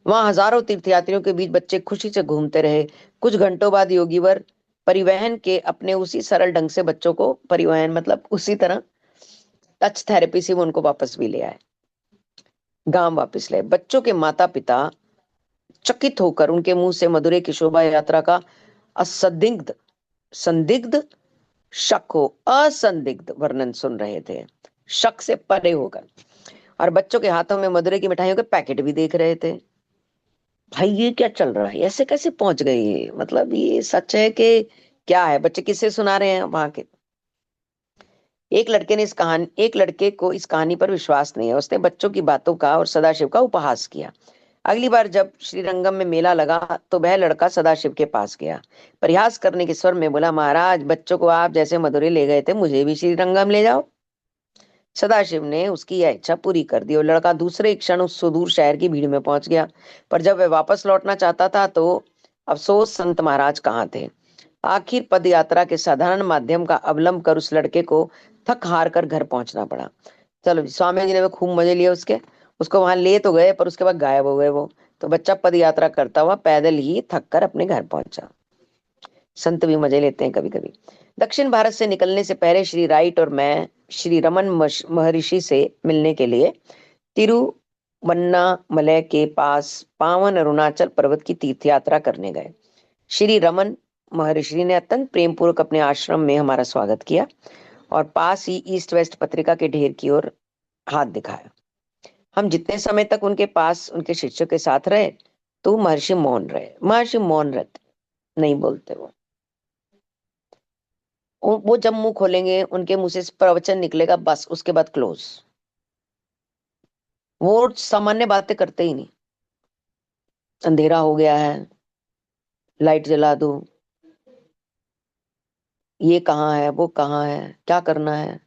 वहां हजारों तीर्थयात्रियों के बीच बच्चे खुशी से घूमते रहे। कुछ घंटों बाद योगीवर परिवहन के अपने उसी सरल ढंग से बच्चों को, परिवहन मतलब उसी तरह टच थेरेपी से वो उनको वापस भी ले आए, गांव वापस ले। बच्चों के माता पिता चकित होकर उनके मुंह से मदुरै की शोभा यात्रा का असंदिग्ध संदिग्ध शक हो असंदिग्ध वर्णन सुन रहे थे, शक से परे होकर। और बच्चों के हाथों में मदुरै की मिठाइयों के पैकेट भी देख रहे थे। भाई ये क्या चल रहा है, ऐसे कैसे पहुंच गए ये? मतलब ये सच है कि क्या है? बच्चे किससे सुना रहे हैं वहां के? एक लड़के को इस कहानी पर विश्वास नहीं है। उसने बच्चों की बातों का और सदाशिव का उपहास किया। अगली बार जब श्रीरंगम में मेला लगा तो वह लड़का सदाशिव के पास गया। परिहास करने के स्वर में बोला, महाराज बच्चों को आप जैसे मदुरै ले गए थे, मुझे भी श्रीरंगम ले जाओ। सदाशिव ने उसकी यह इच्छा पूरी कर दी और लड़का दूसरे क्षण उस सुदूर शहर की भीड़ में पहुंच गया। पर जब वह वापस लौटना चाहता था तो अफसोस, संत महाराज कहाँ थे। आखिर पद यात्रा के साधारण माध्यम का अवलंब कर उस लड़के को थक हार कर घर पहुंचना पड़ा। चलो स्वामी जी ने खूब मजे लिए उसको वहां ले तो गए, पर उसके बाद गायब हो गए वो। तो बच्चा पद यात्रा करता हुआ पैदल ही थक कर अपने घर पहुंचा। संत भी मजे लेते हैं कभी कभी। दक्षिण भारत से निकलने से पहले श्री राइट और मैं श्री रमन महर्षि से मिलने के लिए तिरुवन्नामलई के पास पावन अरुणाचल पर्वत की तीर्थ यात्रा करने गए। श्री रमन महर्षि ने अत्यंत प्रेम पूर्वक अपने आश्रम में हमारा स्वागत किया और पास ही ईस्ट वेस्ट पत्रिका के ढेर की ओर हाथ दिखाया। हम जितने समय तक उनके पास उनके शिष्यों के साथ रहे तो महर्षि मौन रहते, नहीं बोलते वो जब मुंह खोलेंगे उनके मुंह से प्रवचन निकलेगा, बस उसके बाद क्लोज। वो सामान्य बातें करते ही नहीं। अंधेरा हो गया है, लाइट जला दो, ये कहाँ है, वो कहाँ है, क्या करना है,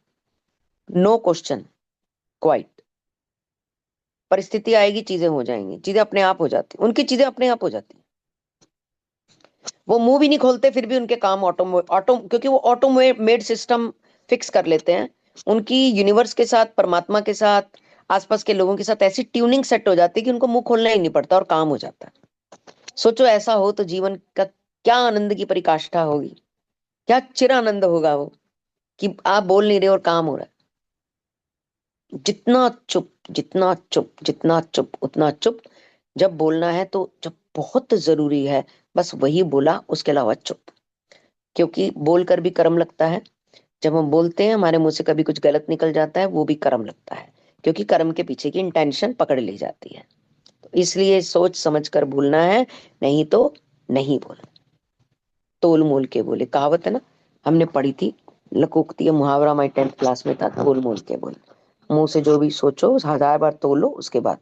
नो क्वेश्चन, क्वाइट। परिस्थिति आएगी, चीजें हो जाएंगी, चीजें अपने आप हो जाती, उनकी चीजें अपने आप हो जाती। वो मुंह भी नहीं खोलते, फिर भी उनके काम ऑटो क्योंकि वो ऑटोमेड सिस्टम फिक्स कर लेते हैं। उनकी यूनिवर्स के साथ, परमात्मा के साथ, आसपास के लोगों के साथ ऐसी ट्यूनिंग सेट हो जाती है कि उनको मुंह खोलना ही नहीं पड़ता और काम हो जाता है। सोचो ऐसा हो तो जीवन का क्या आनंद की पराकाष्ठा होगी, क्या चिर आनंद होगा वो, कि आप बोल नहीं रहे और काम हो रहा है। जितना चुप, जितना चुप, जितना चुप, उतना चुप। जब बोलना है तो जब बहुत जरूरी है बस वही बोला, उसके अलावा चुप। क्योंकि बोलकर भी कर्म लगता है। जब हम बोलते हैं हमारे मुंह से कभी कुछ गलत निकल जाता है, वो भी कर्म लगता है, क्योंकि कर्म के पीछे की इंटेंशन पकड़ ली जाती है। तो इसलिए सोच समझ कर बोलना है, नहीं तो नहीं बोलना। तोल मोल के बोले, कहावत है ना, हमने पढ़ी थी, लकोक्ति मुहावरा, हमारी 10th क्लास में था, तोल मोल के बोले। मुंह से जो भी सोचो 1000 बार तोलो उसके बाद।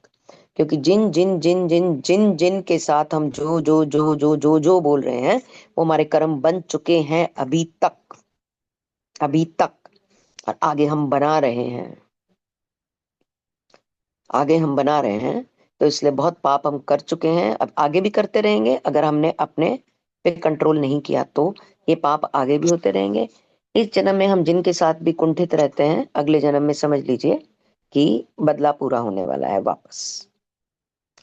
क्योंकि जिन जिन जिन जिन जिन जिन के साथ हम जो बोल रहे हैं, वो हमारे कर्म बन चुके हैं अभी तक, अभी तक। और आगे हम बना रहे हैं, आगे हम बना रहे हैं। तो इसलिए बहुत पाप हम कर चुके हैं, अब आगे भी करते रहेंगे। अगर हमने अपने पे कंट्रोल नहीं किया तो ये पाप आगे भी होते रहेंगे। इस जन्म में हम जिनके साथ भी कुंठित रहते हैं, अगले जन्म में समझ लीजिए कि बदला पूरा होने वाला है वापस।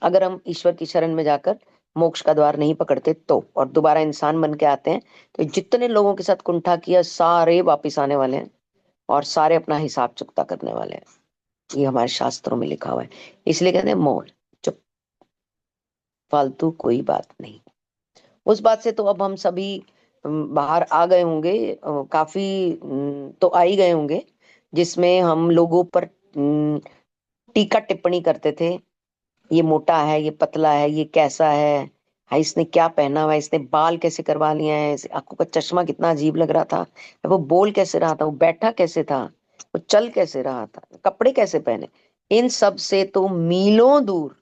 अगर हम ईश्वर की शरण में जाकर मोक्ष का द्वार नहीं पकड़ते तो, और दोबारा इंसान बन के आते हैं, तो जितने लोगों के साथ कुंठा किया सारे वापिस आने वाले हैं और सारे अपना हिसाब चुकता करने वाले हैं। ये हमारे शास्त्रों में लिखा हुआ है। इसलिए कहते हैं मौन, चुप, फालतू कोई बात नहीं। उस बात से तो अब हम सभी बाहर आ गए होंगे, काफी तो आ ही गए होंगे, जिसमें हम लोगों पर टीका टिप्पणी करते थे। ये मोटा है, ये पतला है, ये कैसा है, हाँ इसने क्या पहना हुआ है, इसने बाल कैसे करवा लिए हैं, आंखों का चश्मा कितना अजीब लग रहा था, वो बोल कैसे रहा था, वो बैठा कैसे था, वो चल कैसे रहा था, कपड़े कैसे पहने। इन सब से तो मीलों दूर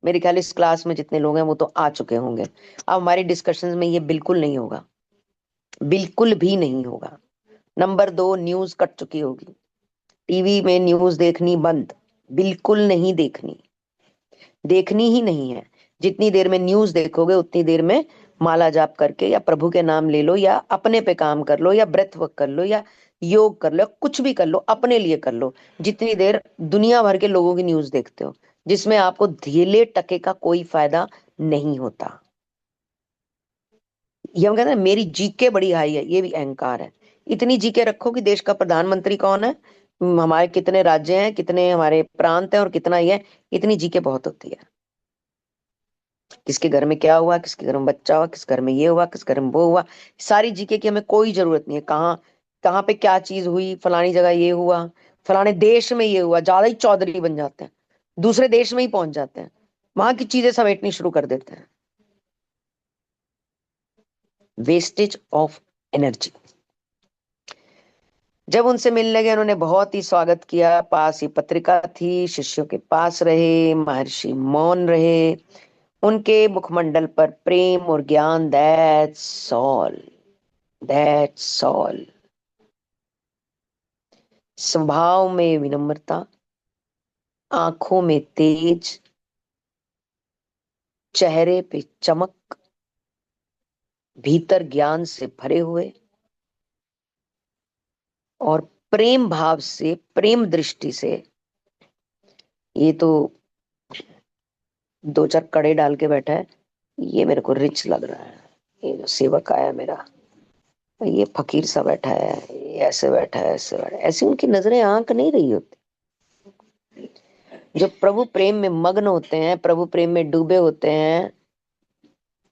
मेरे ख्याल इस क्लास में जितने लोग हैं वो तो आ चुके होंगे। अब हमारी डिस्कशन में ये बिल्कुल नहीं होगा, बिल्कुल भी नहीं होगा। नंबर 2, न्यूज कट चुकी होगी। टीवी में न्यूज देखनी बंद, बिल्कुल नहीं देखनी, देखनी ही नहीं है। जितनी देर में न्यूज देखोगे उतनी देर में माला जाप करके या प्रभु के नाम ले लो, या अपने पे काम कर लो, या ब्रेथ वर्क कर लो, या योग कर लो, कुछ भी कर लो, अपने लिए कर लो। जितनी देर दुनिया भर के लोगों की न्यूज देखते हो, जिसमें आपको धीले टके का कोई फायदा नहीं होता। ये हम कहते हैं मेरी जीके बड़ी हाई है, ये भी अहंकार है। इतनी जीके रखो कि देश का प्रधानमंत्री कौन है, हमारे कितने राज्य हैं, कितने हमारे प्रांत हैं, और कितना ये है। इतनी जीके बहुत होती है। किसके घर में क्या हुआ, किसके घर में बच्चा हुआ, किस घर में ये हुआ, किस घर में वो हुआ, सारी जीके की हमें कोई जरूरत नहीं है। कहाँ कहाँ पे क्या चीज हुई, फलानी जगह ये हुआ, फलाने देश में ये हुआ, ज्यादा ही चौधरी बन जाते हैं, दूसरे देश में ही पहुंच जाते हैं, वहां की चीजें समेटनी शुरू कर देते हैं। Wastage of energy. जब उनसे मिलने गए, उन्होंने बहुत ही स्वागत किया, पास ही पत्रिका थी, शिष्यों के पास रहे, महर्षि मौन रहे, उनके मुखमंडल पर प्रेम और ज्ञान, दैट्स ऑल, दैट्स ऑल। स्वभाव में विनम्रता, आंखों में तेज, चेहरे पे चमक, भीतर ज्ञान से भरे हुए, और प्रेम भाव से, प्रेम दृष्टि से। ये तो 2-4 कड़े डाल के बैठा है, ये मेरे को रिच लग रहा है। ये जो सेवक आया मेरा, ये फकीर सा बैठा है, ये ऐसे बैठा है, ऐसे बैठा है, ऐसी उनकी नजरें आंक नहीं रही होती। जो प्रभु प्रेम में मग्न होते हैं, प्रभु प्रेम में डूबे होते हैं।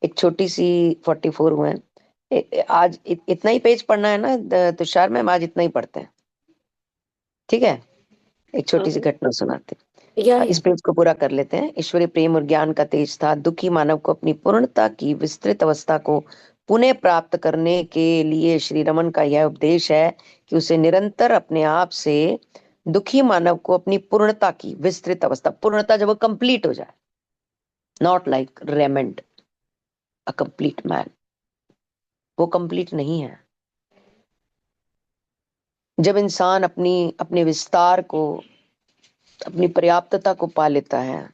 एक छोटी सी 44 हुए हैं। आज इतना ही पेज पढ़ना है ना तुषार मैम, आज इतना ही पढ़ते हैं, ठीक है। एक छोटी सी घटना सुनाते हैं, इस पेज को पूरा कर लेते हैं। ईश्वरीय प्रेम और ज्ञान का तेज था, दुखी मानव को अपनी पूर्णता की विस्तृत अवस्था को पुनः प्राप्त करने के लिए श्री रमन का यह उपदेश है कि उसे निरंतर अपने आप से, दुखी मानव को अपनी पूर्णता की विस्तृत अवस्था, पूर्णता जब वो कंप्लीट हो जाए, not like Raymond a complete man, वो कंप्लीट नहीं है। जब इंसान अपनी अपने विस्तार को, अपनी पर्याप्तता को पा लेता है,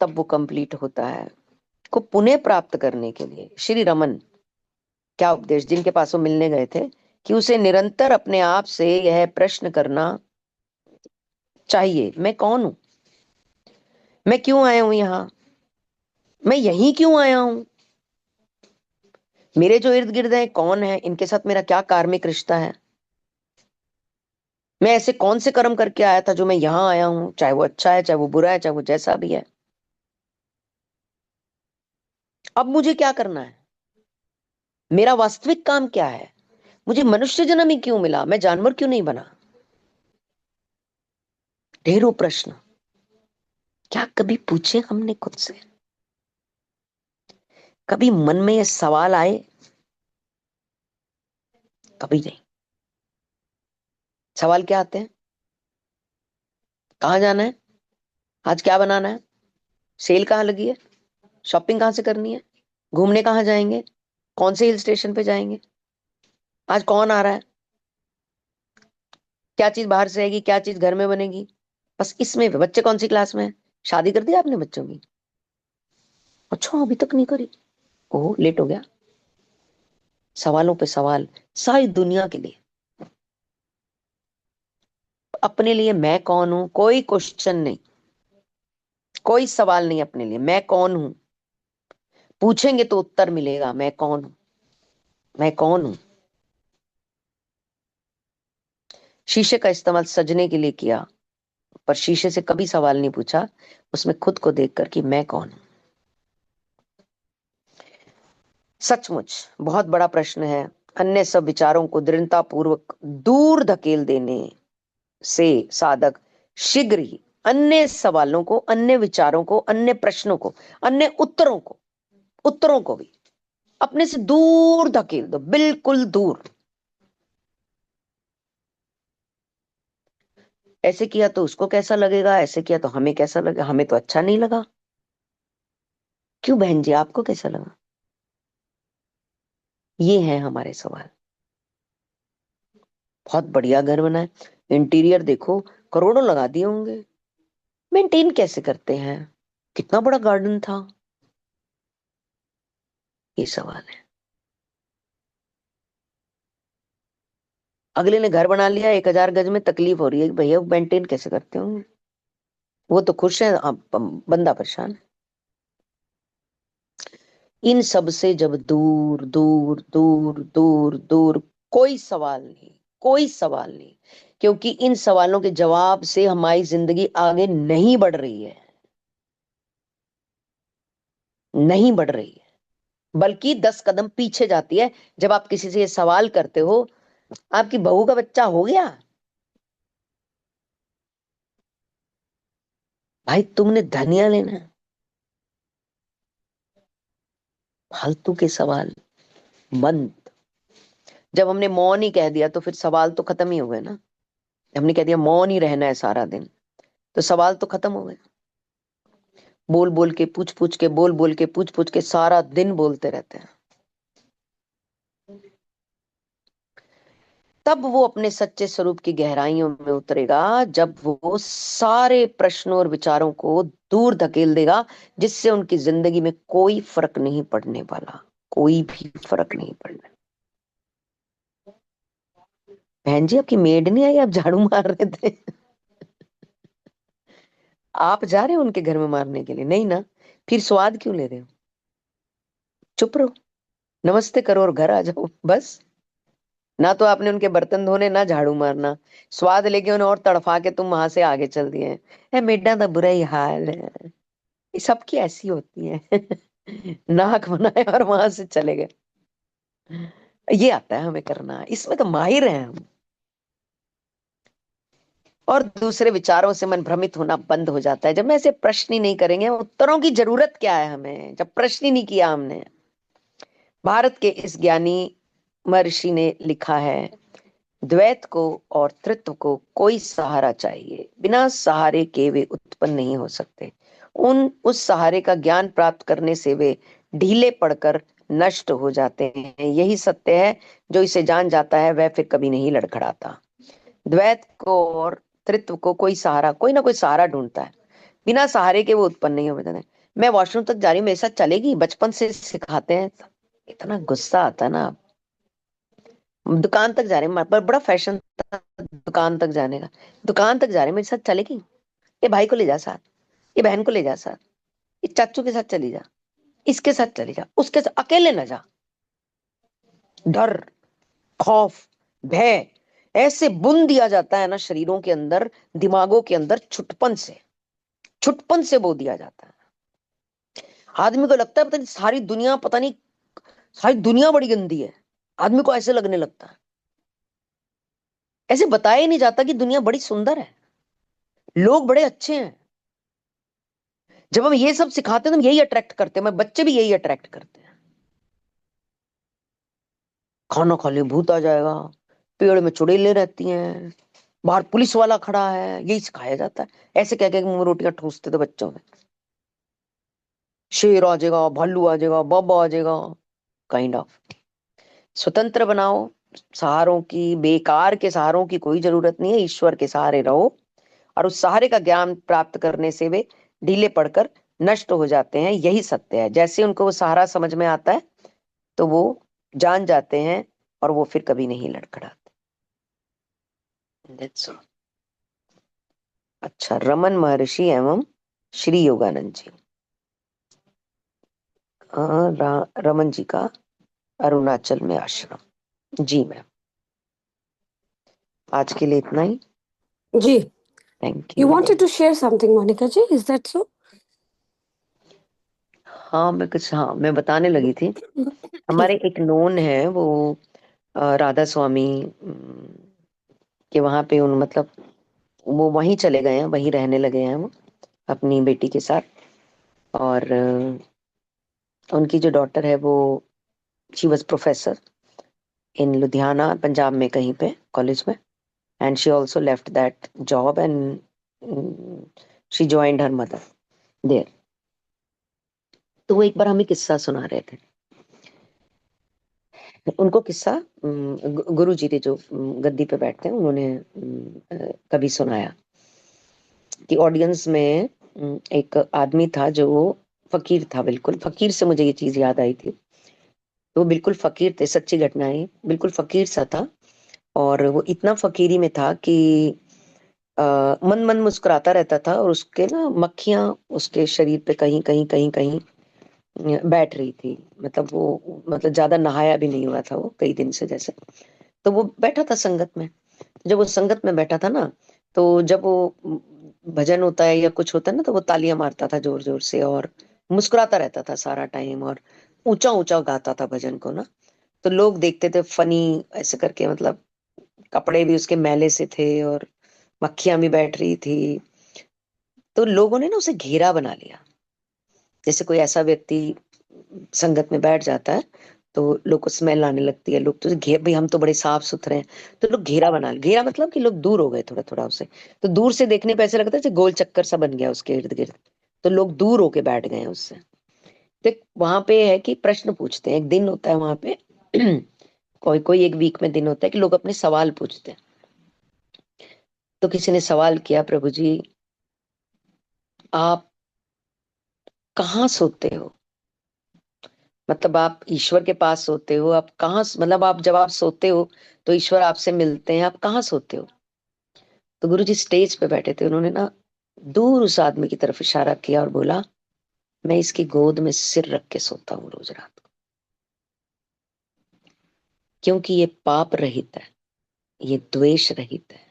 तब वो कंप्लीट होता है। को पुनः प्राप्त करने के लिए श्री रमन क्या उपदेश, जिनके पास वो मिलने गए थे, कि उसे निरंतर अपने आप से यह प्रश्न करना चाहिए, मैं कौन हूं, मैं क्यों आया हूं यहां, मैं यहीं क्यों आया हूं, मेरे जो इर्द गिर्द है कौन है, इनके साथ मेरा क्या कार्मिक रिश्ता है, मैं ऐसे कौन से कर्म करके आया था जो मैं यहां आया हूं, चाहे वो अच्छा है चाहे वो बुरा है चाहे वो जैसा भी है, अब मुझे क्या करना है, मेरा वास्तविक काम क्या है, मुझे मनुष्य जन्म ही क्यों मिला, मैं जानवर क्यों नहीं बना। ढेरों प्रश्न क्या कभी पूछे हमने खुद से, कभी मन में ये सवाल आए, कभी नहीं। सवाल क्या आते हैं, कहाँ जाना है, आज क्या बनाना है, सेल कहाँ लगी है, शॉपिंग कहाँ से करनी है, घूमने कहाँ जाएंगे, कौन से हिल स्टेशन पे जाएंगे, आज कौन आ रहा है, क्या चीज बाहर से आएगी, क्या चीज घर में बनेगी, बस इसमें। बच्चे कौन सी क्लास में है, शादी कर दी आपने बच्चों की, अच्छा अभी तक नहीं करी, ओह लेट हो गया। सवालों पे सवाल सारी दुनिया के लिए, अपने लिए मैं कौन हूं, कोई क्वेश्चन नहीं, कोई सवाल नहीं अपने लिए, मैं कौन हूं, पूछेंगे तो उत्तर मिलेगा, मैं कौन हूं, मैं कौन हूं। शीशे का इस्तेमाल सजने के लिए किया, पर शीशे से कभी सवाल नहीं पूछा उसमें खुद को देखकर कि मैं कौन हूं। सचमुच बहुत बड़ा प्रश्न है। अन्य सब विचारों को दृढ़ता पूर्वक दूर धकेल देने से साधक शीघ्र ही अन्य सवालों को, अन्य विचारों को, अन्य प्रश्नों को, अन्य उत्तरों को भी अपने से दूर धकेल दो, बिल्कुल दूर। ऐसे किया तो उसको कैसा लगेगा, ऐसे किया तो हमें कैसा लगेगा, हमें तो अच्छा नहीं लगा, क्यों बहन जी आपको कैसा लगा, ये है हमारे सवाल। बहुत बढ़िया घर बना है, इंटीरियर देखो, करोड़ों लगा दिए होंगे, मेंटेन कैसे करते हैं, कितना बड़ा गार्डन था, ये सवाल है। अगले ने घर बना लिया 1,000 गज में, तकलीफ हो रही है कि भैया मेंटेन कैसे करते होंगे, वो तो खुश है, बंदा परेशान है। इन सब से जब दूर दूर दूर दूर दूर, कोई सवाल नहीं, कोई सवाल नहीं, क्योंकि इन सवालों के जवाब से हमारी जिंदगी आगे नहीं बढ़ रही है, नहीं बढ़ रही है, बल्कि 10 कदम पीछे जाती है। जब आप किसी से ये सवाल करते हो, आपकी बहू का बच्चा हो गया, भाई तुमने धनिया लेना है, फालतू के सवाल बंद। जब हमने मौन ही कह दिया तो फिर सवाल तो खत्म ही हो गए ना, हमने कह दिया मौन ही रहना है सारा दिन, तो सवाल तो खत्म हो गए। बोल बोल के पूछ पूछ के, बोल बोल के पूछ पूछ के सारा दिन बोलते रहते हैं, तब वो अपने सच्चे स्वरूप की गहराइयों में उतरेगा, जब वो सारे प्रश्नों और विचारों को दूर धकेल देगा, जिससे उनकी जिंदगी में कोई फर्क नहीं पड़ने वाला, कोई भी फर्क नहीं पड़ने। बहन जी आपकी मेड नहीं आई, आप झाड़ू मार रहे थे, आप जा रहे हो उनके घर में मारने के लिए, नहीं ना, फिर स्वाद क्यों ले रहे हो, चुप रहो, नमस्ते करो और घर आ जाओ बस। ना तो आपने उनके बर्तन धोने, ना झाड़ू मारना, स्वाद लेके उन्हें और तड़फा के तुम वहां से आगे चल दिए है, मेडा तो बुरा ही हाल है, ये सबकी ऐसी होती है नाक बनाए और वहां से चले गए, ये आता है हमें करना, इसमें तो माहिर हैं हम। और दूसरे विचारों से मन भ्रमित होना बंद हो जाता है जब मैं ऐसे प्रश्न ही नहीं करेंगे, उत्तरों की जरूरत क्या है हमें, जब प्रश्न ही नहीं किया हमने। भारत के इस ज्ञानी महर्षि ने लिखा है, द्वैत को और तृत्व को कोई सहारा चाहिए, बिना सहारे के वे उत्पन्न नहीं हो सकते, उन उस सहारे का ज्ञान प्राप्त करने से वे ढीले पड़कर नष्ट हो जाते हैं, यही सत्य है, जो इसे जान जाता है वह फिर कभी नहीं लड़खड़ाता। द्वैत को और तृत्व को कोई सहारा, कोई ना कोई सहारा ढूंढता है, बिना सहारे के वो उत्पन्न नहीं हो जाते। मैं वॉशरूम तक जा रही हूँ, मेरे साथ चलेगी, बचपन से सिखाते हैं, इतना गुस्सा आता है ना, दुकान तक जा रहे हैं, पर बड़ा फैशन था दुकान तक जाने का। दुकान तक जा रहे हैं, मेरे साथ चलेगी? ये भाई को ले जा साथ, ये बहन को ले जा साथ, इस चाचू के साथ चली जा, इसके साथ चली जा, उसके साथ अकेले ना जा। डर, खौफ, भय ऐसे बुन दिया जाता है ना शरीरों के अंदर, दिमागों के अंदर, छुटपन से बो दिया जाता है। आदमी को लगता है पता नहीं सारी दुनिया, पता नहीं सारी दुनिया बड़ी गंदी है। आदमी को ऐसे लगने लगता है। ऐसे बताया ही नहीं जाता कि दुनिया बड़ी सुंदर है, लोग बड़े अच्छे हैं। जब हम ये सब सिखाते हैं तो हम यही अट्रैक्ट करते हैं, मैं बच्चे भी यही अट्रैक्ट करते हैं। खाना खा ले भूत आ जाएगा, पेड़ में चुड़ैलें रहती हैं, बाहर पुलिस वाला खड़ा है, यही सिखाया जाता है। ऐसे कह के मुंह में रोटियां ठूसते थे बच्चों में। शेर आ जाएगा, भालू आ जाएगा, बाबा आ जाएगा, काइंड ऑफ। स्वतंत्र बनाओ, सहारों की, बेकार के सहारों की कोई जरूरत नहीं है, ईश्वर के सहारे रहो। और उस सहारे का ज्ञान प्राप्त करने से वे ढीले पड़कर नष्ट हो जाते हैं, यही सत्य है। जैसे उनको वो सहारा समझ में आता है तो वो जान जाते हैं और वो फिर कभी नहीं लड़खड़ाते। That's all. अच्छा, रमन महर्षि एवं श्री योगानंद जी। रमन जी का अरुणाचल में आश्रम। जी मैम, आज के लिए इतना ही। जी, thank you you. wanted to share something, Monica ji, is that so? हाँ मैं बताने लगी थी। हमारे एक नोन है, वो राधा स्वामी के वहां पे उन मतलब वो वहीं चले गए हैं, वहीं रहने लगे हैं वो अपनी बेटी के साथ। और उनकी जो डॉटर है वो, she was professor in Ludhiana, Punjab में कहीं पे कॉलेज में। And she also left that job and she joined her mother there. तो वो एक बार हमें किस्सा सुना रहे थे। उनको किस्सा गुरु जी ने जो गद्दी पे बैठते हैं उन्होंने कभी सुनाया कि ऑडियंस में एक आदमी था जो फकीर था, बिल्कुल फकीर से मुझे ये चीज याद आई थी। तो वो बिल्कुल फकीर थे, सच्ची घटनाएं, बिल्कुल फकीर सा था। और वो इतना फकीरी में था कि मन मन मुस्कुराता रहता था, और उसके ना मक्खियां उसके शरीर पे कहीं कहीं कहीं कहीं बैठ रही थी। मतलब वो मतलब ज्यादा नहाया भी नहीं हुआ था वो कई दिन से जैसे। तो वो बैठा था संगत में। जब वो संगत में बैठा था ना, तो जब वो भजन होता है या कुछ होता है ना, तो वो तालियां मारता था जोर जोर से और मुस्कुराता रहता था सारा टाइम, और ऊंचा ऊंचा गाता था भजन को ना। तो लोग देखते थे फनी ऐसे करके, मतलब कपड़े भी उसके मैले से थे और मक्खियां भी बैठ रही थी। तो लोगों ने ना उसे घेरा बना लिया। जैसे कोई ऐसा व्यक्ति संगत में बैठ जाता है तो लोग को स्मेल आने लगती है, लोग तो घेर, भाई हम तो बड़े साफ सुथरे हैं, तो लोग घेरा बना, घेरा मतलब कि लोग दूर हो गए थोड़ा थोड़ा उसे। तो दूर से देखने पे ऐसे लगता है जैसे गोल चक्कर सा बन गया उसके इर्द गिर्द। तो लोग दूर होके बैठ गए हैं उससे। तो वहां पे है कि प्रश्न पूछते हैं, एक दिन होता है वहां पे कोई कोई एक वीक में दिन होता है कि लोग अपने सवाल पूछते हैं। तो किसी ने सवाल किया, प्रभु जी आप कहाँ सोते हो? मतलब आप ईश्वर के पास सोते हो, आप कहाँ, मतलब आप जब आप सोते हो तो ईश्वर आपसे मिलते हैं, आप कहाँ सोते हो? तो गुरु जी स्टेज पे बैठे थे, उन्होंने ना दूर उस आदमी की तरफ इशारा किया और बोला, मैं इसकी गोद में सिर रख के सोता हूँ रोज रात को, क्योंकि ये पाप रहित है, ये द्वेष रहित है,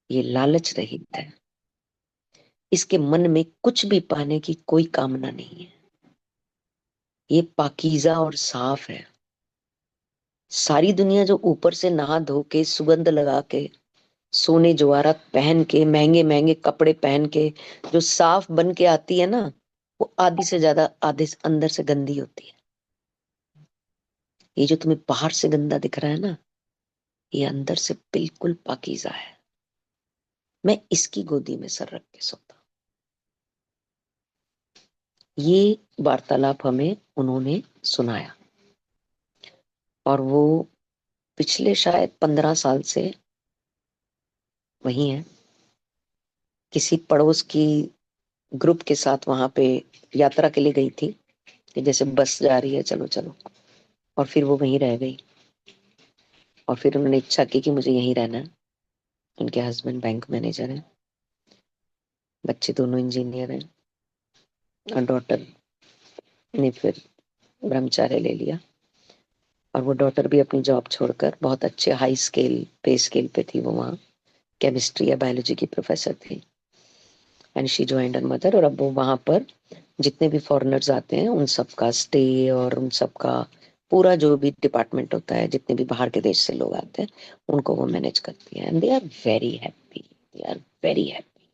ये लालच रहित है, इसके मन में कुछ भी पाने की कोई कामना नहीं है, ये पाकीज़ा और साफ है। सारी दुनिया जो ऊपर से नहा धो के सुगंध लगा के सोने जवाहरात पहन के महंगे महंगे कपड़े पहन के जो साफ बन के आती है ना, वो आधी से ज्यादा आधे से अंदर से गंदी होती है। ये जो तुम्हें बाहर से गंदा दिख रहा है ना, ये अंदर से बिल्कुल पाकीज़ा है। मैं इसकी गोदी में सर रख के सोता हूं। ये वार्तालाप हमें उन्होंने सुनाया, और वो पिछले शायद 15 साल से वही है। किसी पड़ोस की ग्रुप के साथ वहां पे यात्रा के लिए गई थी, कि जैसे बस जा रही है चलो चलो, और फिर वो वहीं रह गई। और फिर उन्होंने इच्छा की कि मुझे यहीं रहना है। उनके हस्बैंड बैंक मैनेजर हैं, बच्चे दोनों इंजीनियर हैं, और डॉटर ने फिर ब्रह्मचार्य ले लिया। और वो डॉटर भी अपनी जॉब छोड़कर, बहुत अच्छे हाई स्केल पे स्केल पे थी वो, वहाँ केमिस्ट्री या बायोलॉजी की प्रोफेसर थी, and she joined her mother. और अब वो वहाँ पर जितने भी फॉरेनर्स आते हैं उन सबका स्टे और उन सबका पूरा जो भी डिपार्टमेंट होता है, जितने भी बाहर के देश से लोग आते हैं उनको वो मैनेज करती है। And they are very happy, they are very happy,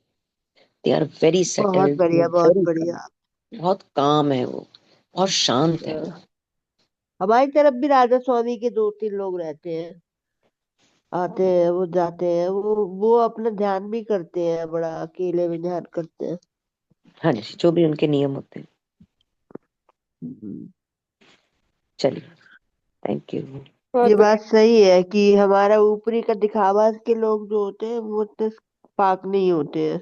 they are very बहुत सेटल्ड, बढ़िया, बहुत वेरी बढ़िया। बहुत काम है वो, बहुत शांत है वो। हाँ, हमारी तरफ भी राधा स्वामी के 2-3 लोग रहते हैं, आते हैं, वो जाते हैं, वो अपना ध्यान भी करते हैं, बड़ा अकेले में ध्यान करते हैं। हाँ जी, जो भी उनके नियम होते हैं। हम्म। चलिए, थैंक यू। बहुत ये बढ़िया बात सही है कि हमारा ऊपरी का दिखावा के लोग जो होते हैं वो उतने पाक नहीं होते हैं।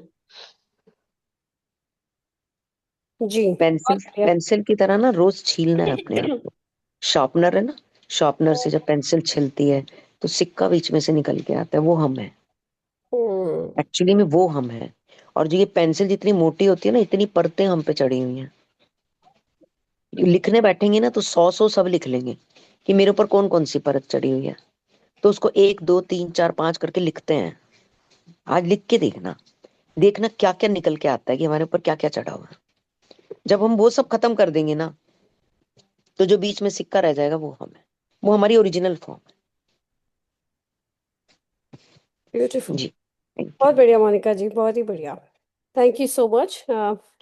जी, पेंसिल बहुत बढ़िया। पेंसिल की तरह ना रोज छीलना है अपने आप को। शार्पनर है ना, शार्पनर से जब पेंसिल छिलती है तो सिक्का बीच में से निकल के आता है, वो हम है। हम्म, एक्चुअली में वो हम है। और जो ये पेंसिल जितनी मोटी होती है ना, इतनी परतें हम पे चढ़ी हुई हैं। लिखने बैठेंगे ना तो 100 सब लिख लेंगे कि मेरे ऊपर कौन कौन सी परत चढ़ी हुई है। तो उसको 1 2 3 4 5 करके लिखते हैं। आज लिख के देखना, देखना क्या क्या निकल के आता है कि हमारे ऊपर क्या क्या चढ़ा हुआ है। जब हम वो सब खत्म कर देंगे ना, तो जो बीच में सिक्का रह जाएगा वो हम है, वो हमारी ओरिजिनल फॉर्म ब्यूटीफुल। है जी। थैंक बहुत यू। बढ़िया मोनिका जी, बहुत ही बढ़िया। Thank you so much.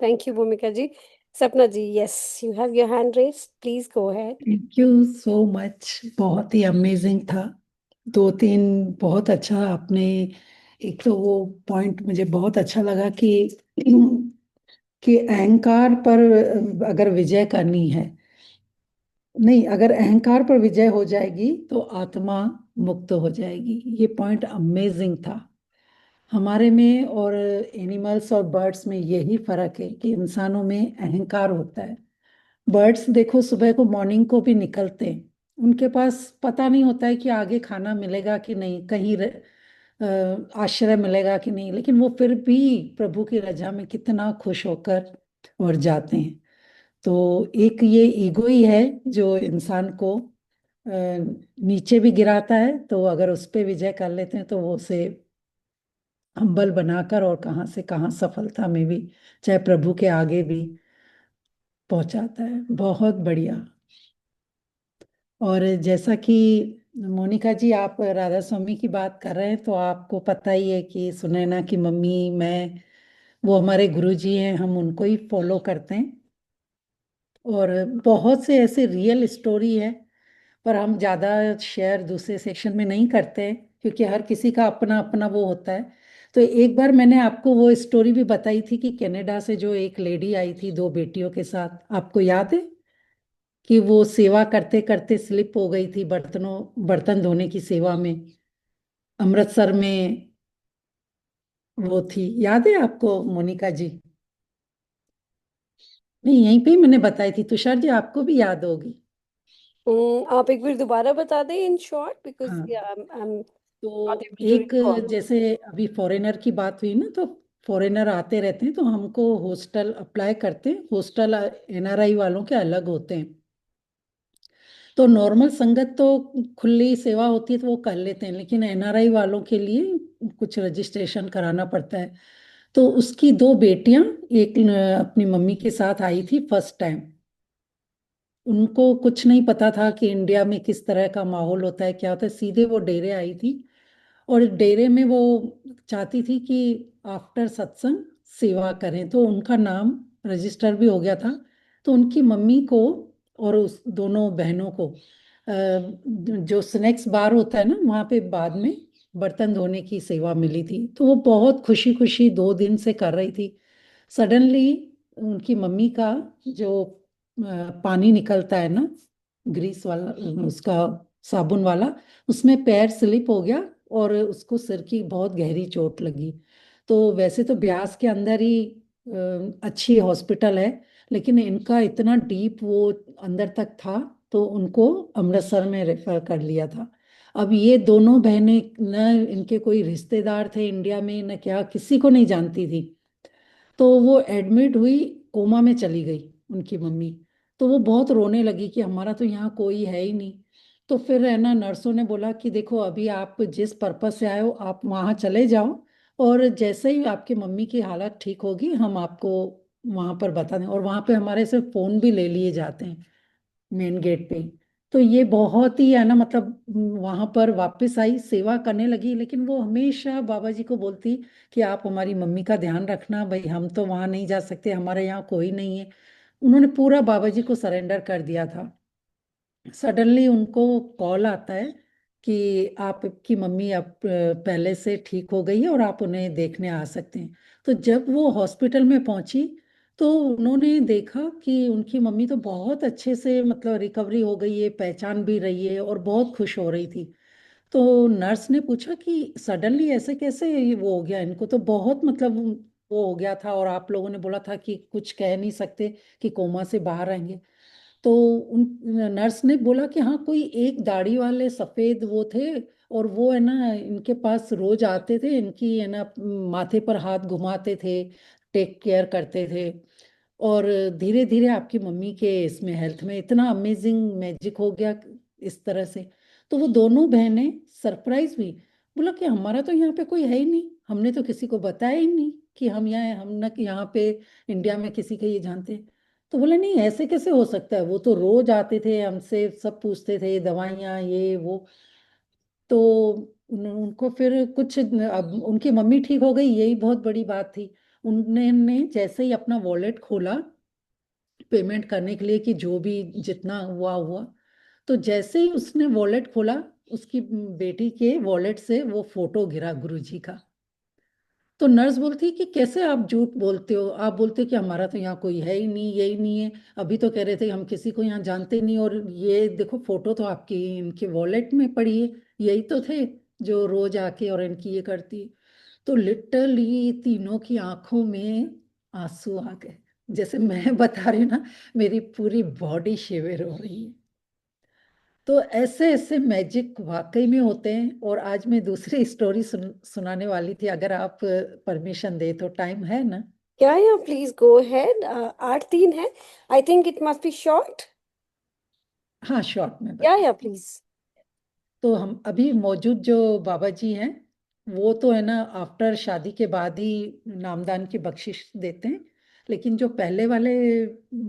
Thank you Bhumika ji. Sapna ji, yes, you have your hand raise, please go ahead. Thank you so much, बहुत ही अमेजिंग था। 2-3 बहुत अच्छा आपने। एक तो वो पॉइंट मुझे बहुत अच्छा लगा कि अहंकार पर अगर विजय करनी है, नहीं, अगर अहंकार पर विजय हो जाएगी तो आत्मा मुक्त हो जाएगी। ये पॉइंट अमेजिंग था। हमारे में और एनिमल्स और बर्ड्स में यही फर्क है कि इंसानों में अहंकार होता है। बर्ड्स देखो, सुबह को मॉर्निंग को भी निकलते हैं, उनके पास पता नहीं होता है कि आगे खाना मिलेगा कि नहीं, कहीं आश्रय मिलेगा कि नहीं, लेकिन वो फिर भी प्रभु की रजा में कितना खुश होकर और जाते हैं। तो एक ये ईगो ही है जो इंसान को नीचे भी गिराता है। तो अगर उस पे विजय कर लेते हैं तो वो उसे हम्बल बनाकर और कहाँ से कहाँ सफलता में भी, चाहे प्रभु के आगे भी पहुंचाता है। बहुत बढ़िया। और जैसा कि मोनिका जी, आप राधा स्वामी की बात कर रहे हैं, तो आपको पता ही है कि सुनैना की मम्मी, मैं, वो हमारे गुरु जी हैं, हम उनको ही फॉलो करते हैं। और बहुत से ऐसे रियल स्टोरी है, पर हम ज़्यादा शेयर दूसरे सेक्शन में नहीं करते हैं क्योंकि हर किसी का अपना अपना वो होता है। तो एक बार मैंने आपको वो स्टोरी भी बताई थी कि कनाडा से जो एक लेडी आई थी 2 बेटियों के साथ, आपको याद है? कि वो सेवा करते करते स्लिप हो गई थी, बर्तन धोने की सेवा में, अमृतसर में वो थी। याद है आपको मोनिका जी? नहीं, यहीं पे ही मैंने बताई थी। तुषार जी, आपको भी याद होगी। आप एक बार दोबारा बता दें इन शॉर्ट, बिकॉज हाँ, आई एम तो नॉट एबल टू एक, रिकॉल। जैसे अभी फॉरेनर की बात हुई ना, तो फॉरेनर आते रहते हैं तो हमको हॉस्टल अप्लाई करते हैं। हॉस्टल एनआरआई वालों के अलग होते हैं। तो नॉर्मल संगत तो खुली सेवा होती है तो वो कर लेते हैं, लेकिन एनआरआई वालों के लिए कुछ रजिस्ट्रेशन कराना पड़ता है। तो उसकी 2 बेटियां एक अपनी मम्मी के साथ आई थी फर्स्ट टाइम। उनको कुछ नहीं पता था कि इंडिया में किस तरह का माहौल होता है, क्या होता है। सीधे वो डेरे आई थी, और डेरे में वो चाहती थी कि आफ्टर सत्संग सेवा करें। तो उनका नाम रजिस्टर भी हो गया था। तो उनकी मम्मी को और उस दोनों बहनों को जो स्नैक्स बार होता है ना, वहाँ पे बाद में बर्तन धोने की सेवा मिली थी। तो वो बहुत खुशी खुशी 2 दिन से कर रही थी। सडनली उनकी मम्मी का जो पानी निकलता है ना, ग्रीस वाला, उसका साबुन वाला, उसमें पैर स्लिप हो गया और उसको सिर की बहुत गहरी चोट लगी। तो वैसे तो ब्यास के अंदर ही अच्छी हॉस्पिटल है, लेकिन इनका इतना डीप वो अंदर तक था, तो उनको अमृतसर में रेफर कर लिया था। अब ये दोनों बहनें न इनके कोई रिश्तेदार थे इंडिया में, न क्या, किसी को नहीं जानती थी। तो वो एडमिट हुई, कोमा में चली गई उनकी मम्मी। तो वो बहुत रोने लगी कि हमारा तो यहाँ कोई है ही नहीं। तो फिर है ना, नर्सों ने बोला कि देखो अभी आप जिस पर्पस से आए हो आप वहाँ चले जाओ, और जैसे ही आपकी मम्मी की हालत ठीक होगी हम आपको वहाँ पर बता दें। और वहाँ पे हमारे से फ़ोन भी ले लिए जाते हैं मेन गेट पे ही। तो ये बहुत ही है ना, मतलब वहां पर वापस आई, सेवा करने लगी, लेकिन वो हमेशा बाबा जी को बोलती कि आप हमारी मम्मी का ध्यान रखना, भाई हम तो वहां नहीं जा सकते, हमारे यहाँ कोई नहीं है। उन्होंने पूरा बाबा जी को सरेंडर कर दिया था। सडनली उनको कॉल आता है कि आपकी मम्मी अब पहले से ठीक हो गई है और आप उन्हें देखने आ सकते हैं। तो जब वो हॉस्पिटल में पहुंची तो उन्होंने देखा कि उनकी मम्मी तो बहुत अच्छे से, मतलब रिकवरी हो गई है, पहचान भी रही है और बहुत खुश हो रही थी। तो नर्स ने पूछा कि सडनली ऐसे कैसे ये वो हो गया, इनको तो बहुत मतलब वो हो गया था और आप लोगों ने बोला था कि कुछ कह नहीं सकते कि कोमा से बाहर आएंगे। तो उन नर्स ने बोला कि हाँ, कोई एक दाढ़ी वाले सफेद वो थे, और वो है ना इनके पास रोज आते थे, इनकी है ना माथे पर हाथ घुमाते थे, टेक केयर करते थे। और धीरे धीरे आपकी मम्मी के इसमें हेल्थ में इतना अमेजिंग मैजिक हो गया इस तरह से। तो वो दोनों बहनें सरप्राइज हुई, बोला कि हमारा तो यहाँ पे कोई है ही नहीं, हमने तो किसी को बताया ही नहीं कि हम यहाँ हैं, हम ना कि यहाँ पे इंडिया में किसी के ये जानते हैं। तो बोले नहीं, ऐसे कैसे हो सकता है, वो तो रोज आते थे हमसे, सब पूछते थे दवाइयाँ ये वो। तो उनको फिर कुछ, अब उनकी मम्मी ठीक हो गई, यही बहुत बड़ी बात थी। उन्होंने जैसे ही अपना वॉलेट खोला पेमेंट करने के लिए कि जो भी जितना हुआ हुआ, तो जैसे ही उसने वॉलेट खोला, उसकी बेटी के वॉलेट से वो फोटो गिरा गुरुजी का। तो नर्स बोलती कि कैसे आप झूठ बोलते हो, आप बोलते हो कि हमारा तो यहाँ कोई है ही नहीं, यही नहीं है, अभी तो कह रहे थे हम किसी को यहाँ जानते नहीं, और ये देखो फोटो तो आपकी इनके वॉलेट में पड़ी है, यही तो थे जो रोज आके और इनकी ये करती है। तो लिटरली तीनों की आंखों में आंसू आ गए। जैसे मैं बता रही हूँ ना, मेरी पूरी बॉडी शिविर हो रही है। तो ऐसे ऐसे मैजिक वाकई में होते हैं। और आज मैं दूसरी स्टोरी सुनाने वाली थी, अगर आप परमिशन दे तो, टाइम है ना? या प्लीज गो अहेड। 8-3 है। I think it must be short. हाँ, शॉर्ट में या बता। प्लीज। तो हम अभी मौजूद जो बाबा जी हैं, वो तो है ना आफ्टर शादी के बाद ही नामदान की बख्शिश देते हैं, लेकिन जो पहले वाले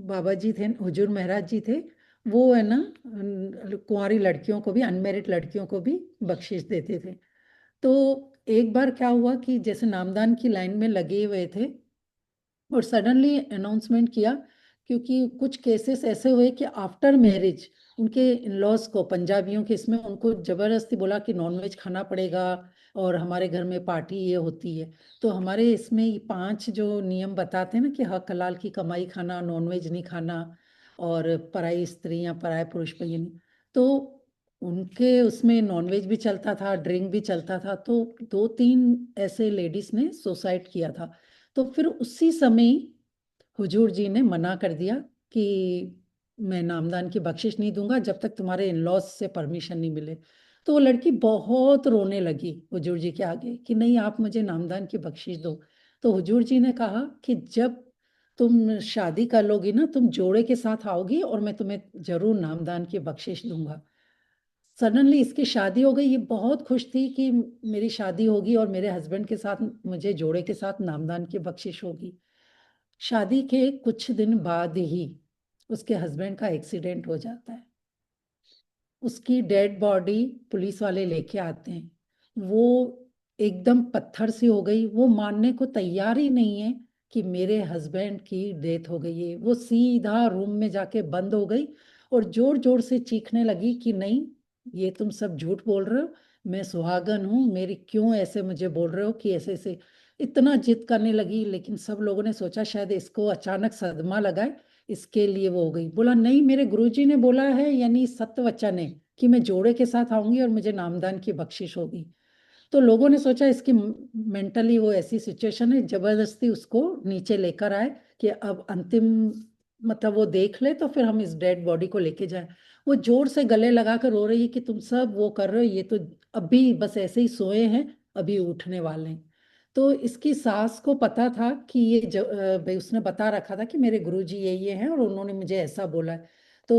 बाबा जी थे, हुजूर महाराज जी थे, वो है ना कुंवारी लड़कियों को भी, अनमेरिड लड़कियों को भी बख्शिश देते थे। तो एक बार क्या हुआ कि जैसे नामदान की लाइन में लगे हुए थे और सडनली अनाउंसमेंट किया, क्योंकि कुछ केसेस ऐसे हुए कि आफ्टर मैरिज उनके इन लॉज को, पंजाबियों के इसमें उनको जबरदस्ती बोला कि नॉनवेज खाना पड़ेगा और हमारे घर में पार्टी ये होती है। तो हमारे इसमें ये 5 जो नियम बताते हैं ना कि हक हलाल की कमाई खाना, नॉनवेज नहीं खाना, और पराई स्त्री या पराये पुरुष पे ये नहीं। तो उनके उसमें नॉनवेज भी चलता था, ड्रिंक भी चलता था। तो 2-3 ऐसे लेडीज ने सुसाइड किया था। तो फिर उसी समय हुजूर जी ने मना कर दिया कि मैं नामदान की बख्शिश नहीं दूंगा जब तक तुम्हारे इन लॉज से परमिशन नहीं मिले। तो वो लड़की बहुत रोने लगी हुजूर जी के आगे कि नहीं, आप मुझे नामदान की बख्शिश दो। तो हुजूर जी ने कहा कि जब तुम शादी कर लोगी ना, तुम जोड़े के साथ आओगी और मैं तुम्हें जरूर नामदान की बख्शिश दूंगा। सडनली इसकी शादी हो गई, ये बहुत खुश थी कि मेरी शादी होगी और मेरे हस्बैंड के साथ मुझे जोड़े के साथ नामदान की बख्शिश होगी। शादी के कुछ दिन बाद ही उसके हस्बैंड का एक्सीडेंट हो जाता है। उसकी डेड बॉडी पुलिस वाले लेके आते हैं। वो एकदम पत्थर सी हो गई, वो मानने को तैयार ही नहीं है कि मेरे हस्बैंड की डेथ हो गई है। वो सीधा रूम में जाके बंद हो गई और जोर जोर से चीखने लगी कि नहीं, ये तुम सब झूठ बोल रहे हो, मैं सुहागन हूँ, मेरी क्यों ऐसे मुझे बोल रहे हो कि ऐसे ऐसे। इतना जिद करने लगी, लेकिन सब लोगों ने सोचा शायद इसको अचानक सदमा लगा है, इसके लिए वो हो गई। बोला नहीं, मेरे गुरुजी ने बोला है, यानी सत्य वचन है कि मैं जोड़े के साथ आऊंगी और मुझे नामदान की बख्शिश होगी। तो लोगों ने सोचा इसकी मेंटली वो ऐसी सिचुएशन है, जबरदस्ती उसको नीचे लेकर आए कि अब अंतिम मतलब वो देख ले तो फिर हम इस डेड बॉडी को लेके जाए। वो जोर से गले लगा कर रो रही है कि तुम सब वो कर रहे हो, ये तो अभी बस ऐसे ही सोए हैं, अभी उठने वाले हैं। तो इसकी सास को पता था कि भाई उसने बता रखा था कि मेरे गुरुजी ये हैं और उन्होंने मुझे ऐसा बोला है। तो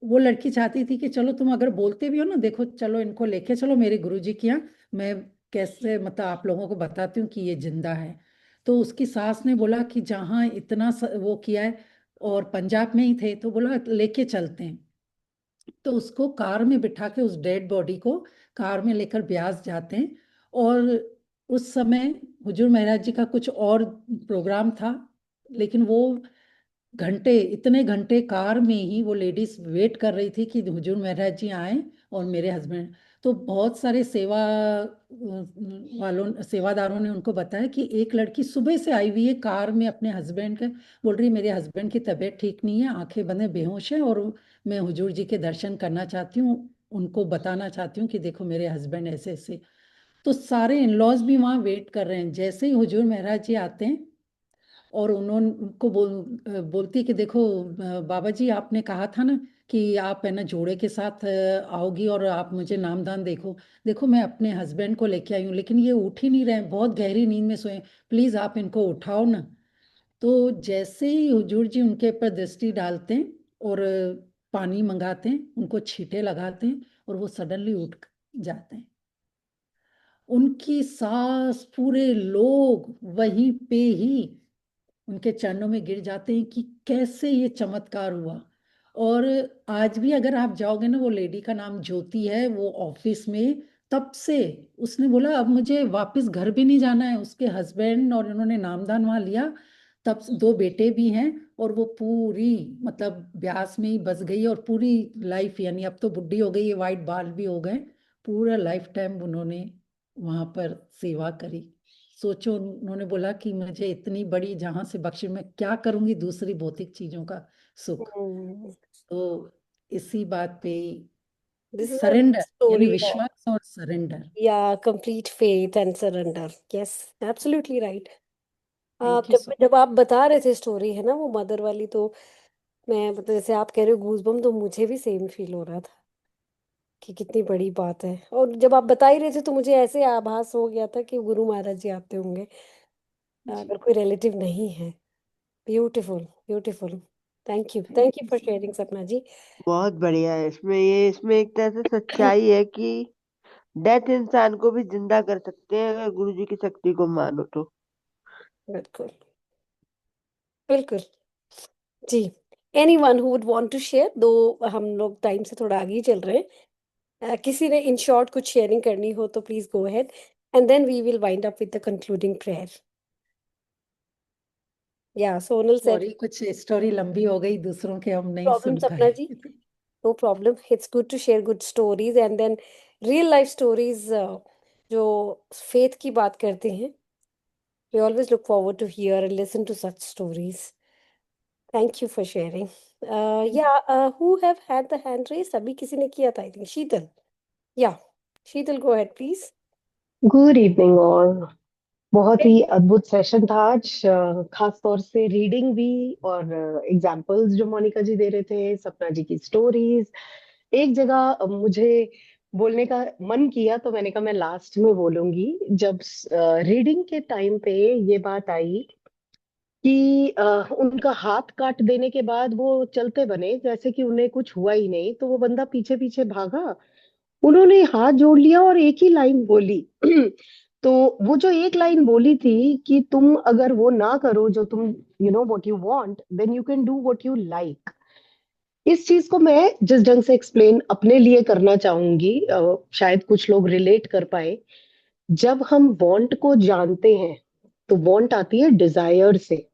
वो लड़की चाहती थी कि चलो तुम अगर बोलते भी हो ना, देखो चलो इनको लेके चलो मेरे गुरुजी के यहाँ, मैं कैसे मतलब आप लोगों को बताती हूँ कि ये जिंदा है। तो उसकी सास ने बोला कि जहाँ इतना वो किया है, और पंजाब में ही थे, तो बोला लेके चलते हैं। तो उसको कार में बिठा के उस डेड बॉडी को कार में लेकर ब्यास जाते हैं। और उस समय हुजूर महाराज जी का कुछ और प्रोग्राम था, लेकिन वो घंटे, इतने घंटे कार में ही वो लेडीज वेट कर रही थी कि हुजूर महाराज जी आए और मेरे हस्बैंड। तो बहुत सारे सेवादारों ने उनको बताया कि एक लड़की सुबह से आई हुई है कार में अपने हस्बैंड के, बोल रही मेरे हस्बैंड की तबीयत ठीक नहीं है, आंखें बंद है, बेहोश है, और मैं हुजूर जी के दर्शन करना चाहती हूँ, उनको बताना चाहती हूँ कि देखो मेरे हस्बैंड ऐसे ऐसे। तो सारे इन लॉज भी वहाँ वेट कर रहे हैं। जैसे ही हुजूर महाराज जी आते हैं और उन्होंने उनको बोलती है कि देखो बाबा जी आपने कहा था ना कि आप है ना जोड़े के साथ आओगी और आप मुझे नामदान देखो, देखो मैं अपने हस्बैंड को लेके आई हूँ, लेकिन ये उठ ही नहीं रहे हैं, बहुत गहरी नींद में सोए, प्लीज आप इनको उठाओ ना। तो जैसे ही हुजूर जी उनके ऊपर दृष्टि डालते हैं और पानी मंगाते हैं, उनको छींटे लगाते हैं, और वो सडनली उठ जाते हैं। उनकी सास, पूरे लोग वहीं पे ही उनके चरणों में गिर जाते हैं कि कैसे ये चमत्कार हुआ। और आज भी अगर आप जाओगे ना, वो लेडी का नाम ज्योति है, वो ऑफिस में तब से, उसने बोला अब मुझे वापस घर भी नहीं जाना है, उसके हस्बैंड और इन्होंने नामदान वहां लिया, तब से दो बेटे भी हैं, और वो पूरी मतलब ब्यास में ही बस गई है, और पूरी लाइफ, यानी अब तो बुढ़ी हो गई है, वाइट बाल भी हो गए, पूरा लाइफ टाइम उन्होंने वहां पर सेवा करी। सोचो, उन्होंने बोला कि मुझे इतनी बड़ी जहां से बख्शी, मैं क्या करूंगी दूसरी भौतिक चीजों का सुख। तो इसी बात पे दिस इज अ सरेंडर, यानी स्टोरी ऑफ, विश्वास और सरेंडर। या, complete faith and surrender. Yes, absolutely right. Thank you जब सो जब आप बता रहे थे स्टोरी है ना वो मदर वाली, तो मैं मतलब जैसे आप कह रहे हो गूजबम, तो मुझे भी सेम फील हो रहा था कि कितनी बड़ी बात है। और जब आप बता ही रहे थे तो मुझे ऐसे आभास हो गया था कि गुरु महाराज जी आते होंगे, अगर कोई रिलेटिव नहीं है। Beautiful, beautiful. Thank you for sharing सपना जी। बहुत बढ़िया है। इसमें एक तरह से सच्चाई है कि डेथ इंसान को भी जिंदा कर सकते हैं अगर गुरु जी की शक्ति को मानो तो। बिल्कुल, बिल्कुल जी। Anyone who would want to share, दो हम लोग टाइम से थोड़ा आगे ही चल रहे हैं। किसी ने इन शॉर्ट कुछ शेयरिंग करनी हो तो please go ahead, and then we will wind up with the concluding prayer. या सोनल सेड, सॉरी, कुछ स्टोरी लंबी हो गई, दूसरों के हम नहीं प्रॉब्लम सुन सपना पाए। जी, no problem, it's good to share good stories, and then real life stories जो फेथ की बात करते हैं। We always look forward to hear and listen to such stories. Thank you for sharing. Yeah, who have had the hand raised? अभी किसी ने किया था, I think. Sheetal. Yeah. Sheetal, go ahead, please. Good evening all. बहुत ही अद्भुत session था आज, खास तौर से रीडिंग भी और एग्जाम्पल्स जो मोनिका जी दे रहे थे, सपना जी की स्टोरीज। एक जगह मुझे बोलने का मन किया तो मैंने कहा मैं लास्ट में बोलूंगी। जब रीडिंग के टाइम पे ये बात आई कि उनका हाथ काट देने के बाद वो चलते बने जैसे कि उन्हें कुछ हुआ ही नहीं, तो वो बंदा पीछे पीछे भागा, उन्होंने हाथ जोड़ लिया और एक ही लाइन बोली। तो वो जो एक लाइन बोली थी कि तुम अगर वो ना करो जो तुम you know what you want, then you can do what you like. इस चीज को मैं जिस ढंग से एक्सप्लेन अपने लिए करना चाहूंगी, शायद कुछ लोग रिलेट कर पाए। जब हम वांट को जानते हैं तो वांट आती है डिजायर से,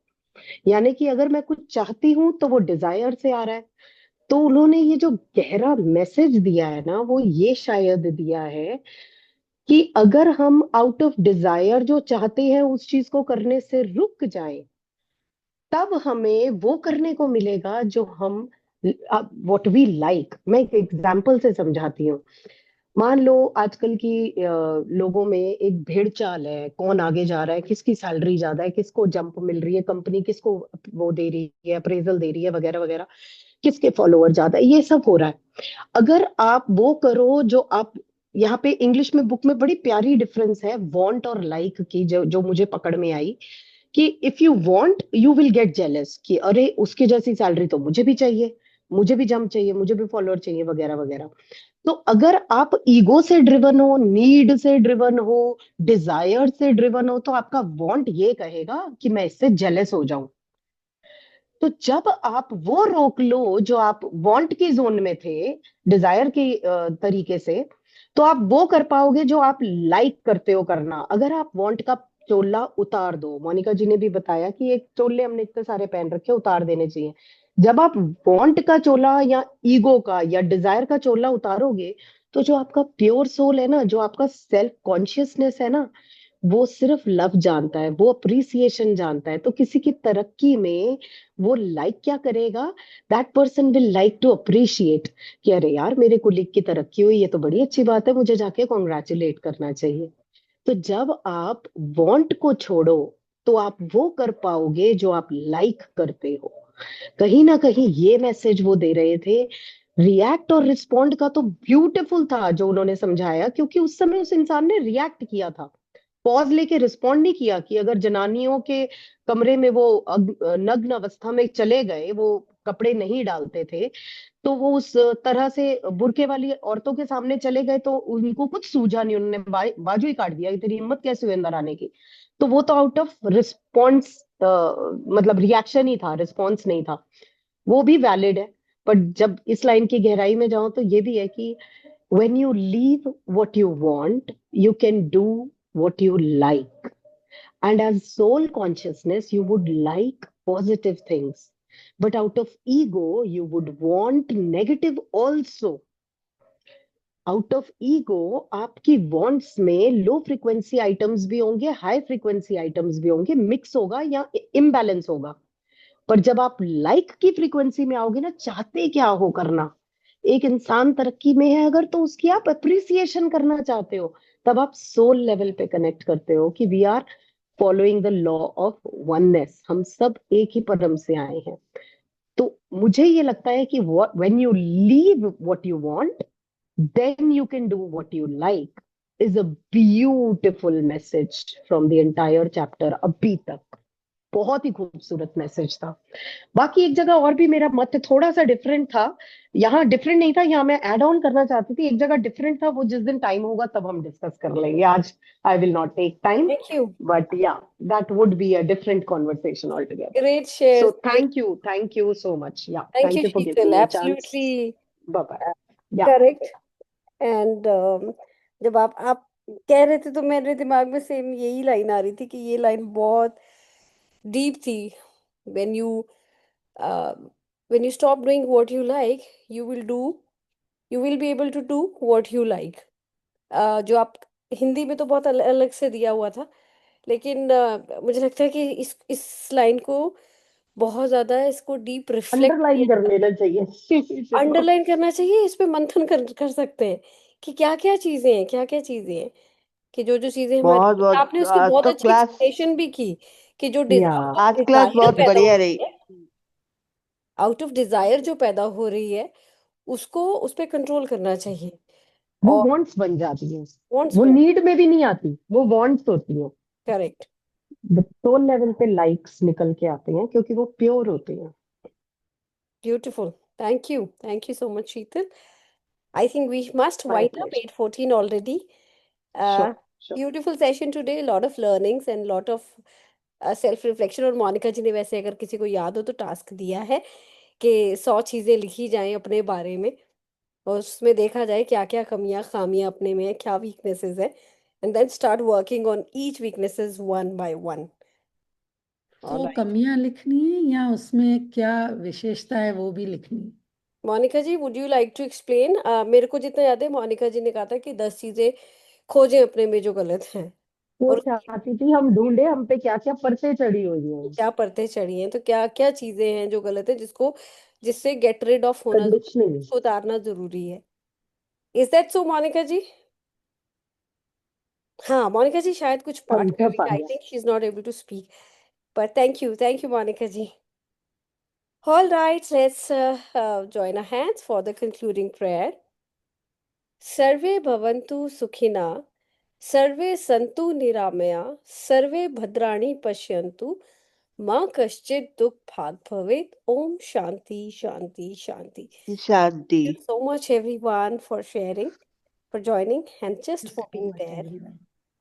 यानी कि अगर मैं कुछ चाहती हूं तो वो डिजायर से आ रहा है। तो उन्होंने ये जो गहरा मैसेज दिया है ना, वो ये शायद दिया है कि अगर हम आउट ऑफ डिजायर जो चाहते हैं उस चीज को करने से रुक जाएं, तब हमें वो करने को मिलेगा जो हम व्हाट वी लाइक। मैं एक एग्जांपल से समझाती हूँ। मान लो आजकल की लोगों में एक भेड़ चाल है, कौन आगे जा रहा है, किसकी सैलरी ज्यादा है, किसको जंप मिल रही है, कंपनी किसको वो दे रही है, अप्रेजल दे रही है, वगैरह वगैरह, किसके फॉलोअर ज्यादा है, ये सब हो रहा है। अगर आप वो करो जो आप, यहाँ पे इंग्लिश में बुक में बड़ी प्यारी डिफरेंस है वांट और लाइक की, जो जो मुझे पकड़ में आई, कि if you want you will get jealous, कि अरे उसके जैसी सैलरी तो मुझे भी चाहिए, मुझे भी जंप चाहिए, मुझे भी फॉलोअर चाहिए, वगैरह वगैरह। तो अगर आप ईगो से ड्रिवन हो, नीड से ड्रिवन हो, डिजायर से ड्रिवन हो, तो आपका वांट ये कहेगा कि मैं इससे जेलस हो जाऊं। तो जब आप वो रोक लो जो आप वांट की जोन में थे, डिजायर की तरीके से, तो आप वो कर पाओगे जो आप लाइक करते हो करना। अगर आप वांट का चोला उतार दो, मोनिका जी ने भी बताया कि एक चोले हमने इतने सारे पहन रखे, उतार देने चाहिए। जब आप वांट का चोला या ईगो का या डिजायर का चोला उतारोगे, तो जो आपका प्योर सोल है ना, जो आपका सेल्फ कॉन्शियसनेस है ना, वो सिर्फ लव जानता है, वो अप्रिसिएशन जानता है। तो किसी की तरक्की में वो लाइक क्या करेगा, that person will like to appreciate, कि अरे यार मेरे कुलीग की तरक्की हुई, ये तो बड़ी अच्छी बात है, मुझे जाके कॉन्ग्रेचुलेट करना चाहिए। तो जब आप वांट को छोड़ो, तो आप वो कर पाओगे जो आप लाइक करते हो। कहीं ना कहीं ये मैसेज वो दे रहे थे। रिएक्ट और रिस्पॉन्ड का तो ब्यूटीफुल था जो उन्होंने समझाया, क्योंकि उस समय उस इंसान ने रिएक्ट किया था, पॉज लेके रिस्पॉन्ड नहीं किया। कि अगर जनानियों के कमरे में वो नग्न अवस्था में चले गए, वो कपड़े नहीं डालते थे, तो वो उस तरह से बुरके वाली औरतों के सामने चले गए, तो उनको कुछ सूझा नहीं, उन्होंने बाजू ही काट दिया कि तेरी हिम्मत कैसे हुई अंदर आने की। तो वो तो आउट ऑफ रिस्पॉन्स, मतलब रिएक्शन ही था, रिस्पॉन्स नहीं था। वो भी वैलिड है। पर जब इस लाइन की गहराई में जाओ, तो ये भी है कि when you leave what you want, you can do what you like. And as soul consciousness, you would like positive things. But out of ego, you would want negative also. Out of ego आपकी wants में low frequency items भी होंगे, high frequency items भी होंगे, mix होगा या imbalance होगा। पर जब आप लाइक की फ्रीक्वेंसी में आओगे ना, चाहते क्या हो करना, एक इंसान तरक्की में है अगर, तो उसकी आप अप्रिसिएशन करना चाहते हो, तब आप सोल लेवल पे कनेक्ट करते हो कि we are following the law of oneness, हम सब एक ही परम से आए हैं। तो मुझे ये लगता है कि when you leave what you want, then you can do what you like, is a beautiful message from the entire chapter अभी तक। बहुत ही खूबसूरत मैसेज था। बाकी एक जगह और भी मेरा मत थोड़ा सा डिफरेंट था, यहाँ डिफरेंट नहीं था, यहाँ मैं ऐड ऑन करना चाहती थी। एक जगह डिफरेंट था, वो जिस दिन टाइम होगा तब हम डिस्कस कर लेंगे, आज I will not take time, Thank you. But yeah that would be a different conversation altogether. Great shares. So thank you so much. Yeah, Thank thank you, you for Sheetal. giving me a chance. Absolutely Bye bye. Yeah. correct. And जब आप कह रहे थे तो मेरे दिमाग में same यही लाइन आ रही थी कि ये लाइन बहुत डीप थी। when you uh, when you stop doing what you like, you will do you will be able to do what you like. जो आप हिंदी में तो बहुत अलग से दिया हुआ था, लेकिन मुझे लगता है कि इस लाइन को बहुत ज्यादा इसको डीप रिफ्लेक्ट अंडरलाइन कर किया, लेना चाहिए इसे तो। अंडरलाइन करना चाहिए, इस पे मंथन कर सकते हैं कि क्या क्या चीजें हैं, क्या क्या चीजें हैं, कि जो जो चीजें बहुत हमारी, बहुत आपने उसकी आज बहुत तो अच्छी क्लास एक्सप्लेनेशन भी की कि जो या आज क्लास डिजायर बहुत पैदा हो बढ़िया रही रही। है, आउट ऑफ डिजायर जो पैदा हो रही है, उसको उस पे कंट्रोल करना चाहिए। वो और वांट्स बन जाती है, वांट्स वो बन, नीड में भी नहीं आती, वो वांट्स होती है। करेक्ट, सोल लेवल पे लाइक्स निकल के आते हैं क्योंकि वो प्योर होते हैं। Beautiful. Thank you so much Sheetal. I think we must my wind up pleasure. 8:14 already. Sure Uh, sure. Beautiful session today. A lot of learnings and lot of self reflection. और मोनिका जी ने वैसे अगर किसी को याद हो तो टास्क दिया है कि 100 चीजें लिखी जाएं अपने बारे में, और उसमें देखा जाए क्या क्या कमियां खामियां अपने में है, क्या वीकनेसेस है, and then start working on each weaknesses one by one. All तो right. कमियां लिखनी है या उसमें क्या विशेषता है वो भी लिखनी है? Monika ji, would you like to explain? मेरे को जितना याद है मोनिका जी ने कहा था कि 10 चीजें खोजें अपने में जो गलत हैं, वो और चाहती थी हम ढूंढे हम पे क्या क्या परतें चढ़ी हुई हैं, क्या परतें चढ़ी हैं, तो क्या क्या चीजें हैं जो गलत है, जिससे गेट रिड ऑफ होना जरूरी है, कंडीशनिंग। जिसको उतारना जरूरी है। Is that so, Monica ji? हाँ, Monica ji शायद कुछ पाठ कर रही है. I think she's not able to speak. But thank you, Monica ji. All right, let's join our hands for the concluding prayer. सर्वे भवन्तु सुखिना, सर्वे सन्तु निरामया, सर्वे भद्राणि पश्यन्तु, माँ कश्चित् दुःख भाग् भवेत्. ओम शांति शांति शांति. शांति. Thank you so much everyone for sharing, for joining, and just for being there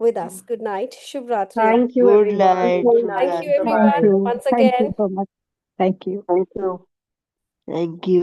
with us. Good night. Shubh Ratri. Thank you, Good everyone. night. Good Shubh night. Thank you Ratri. everyone Bye-bye. once Thank you again. so much. Thank you. Thank you. Thank you.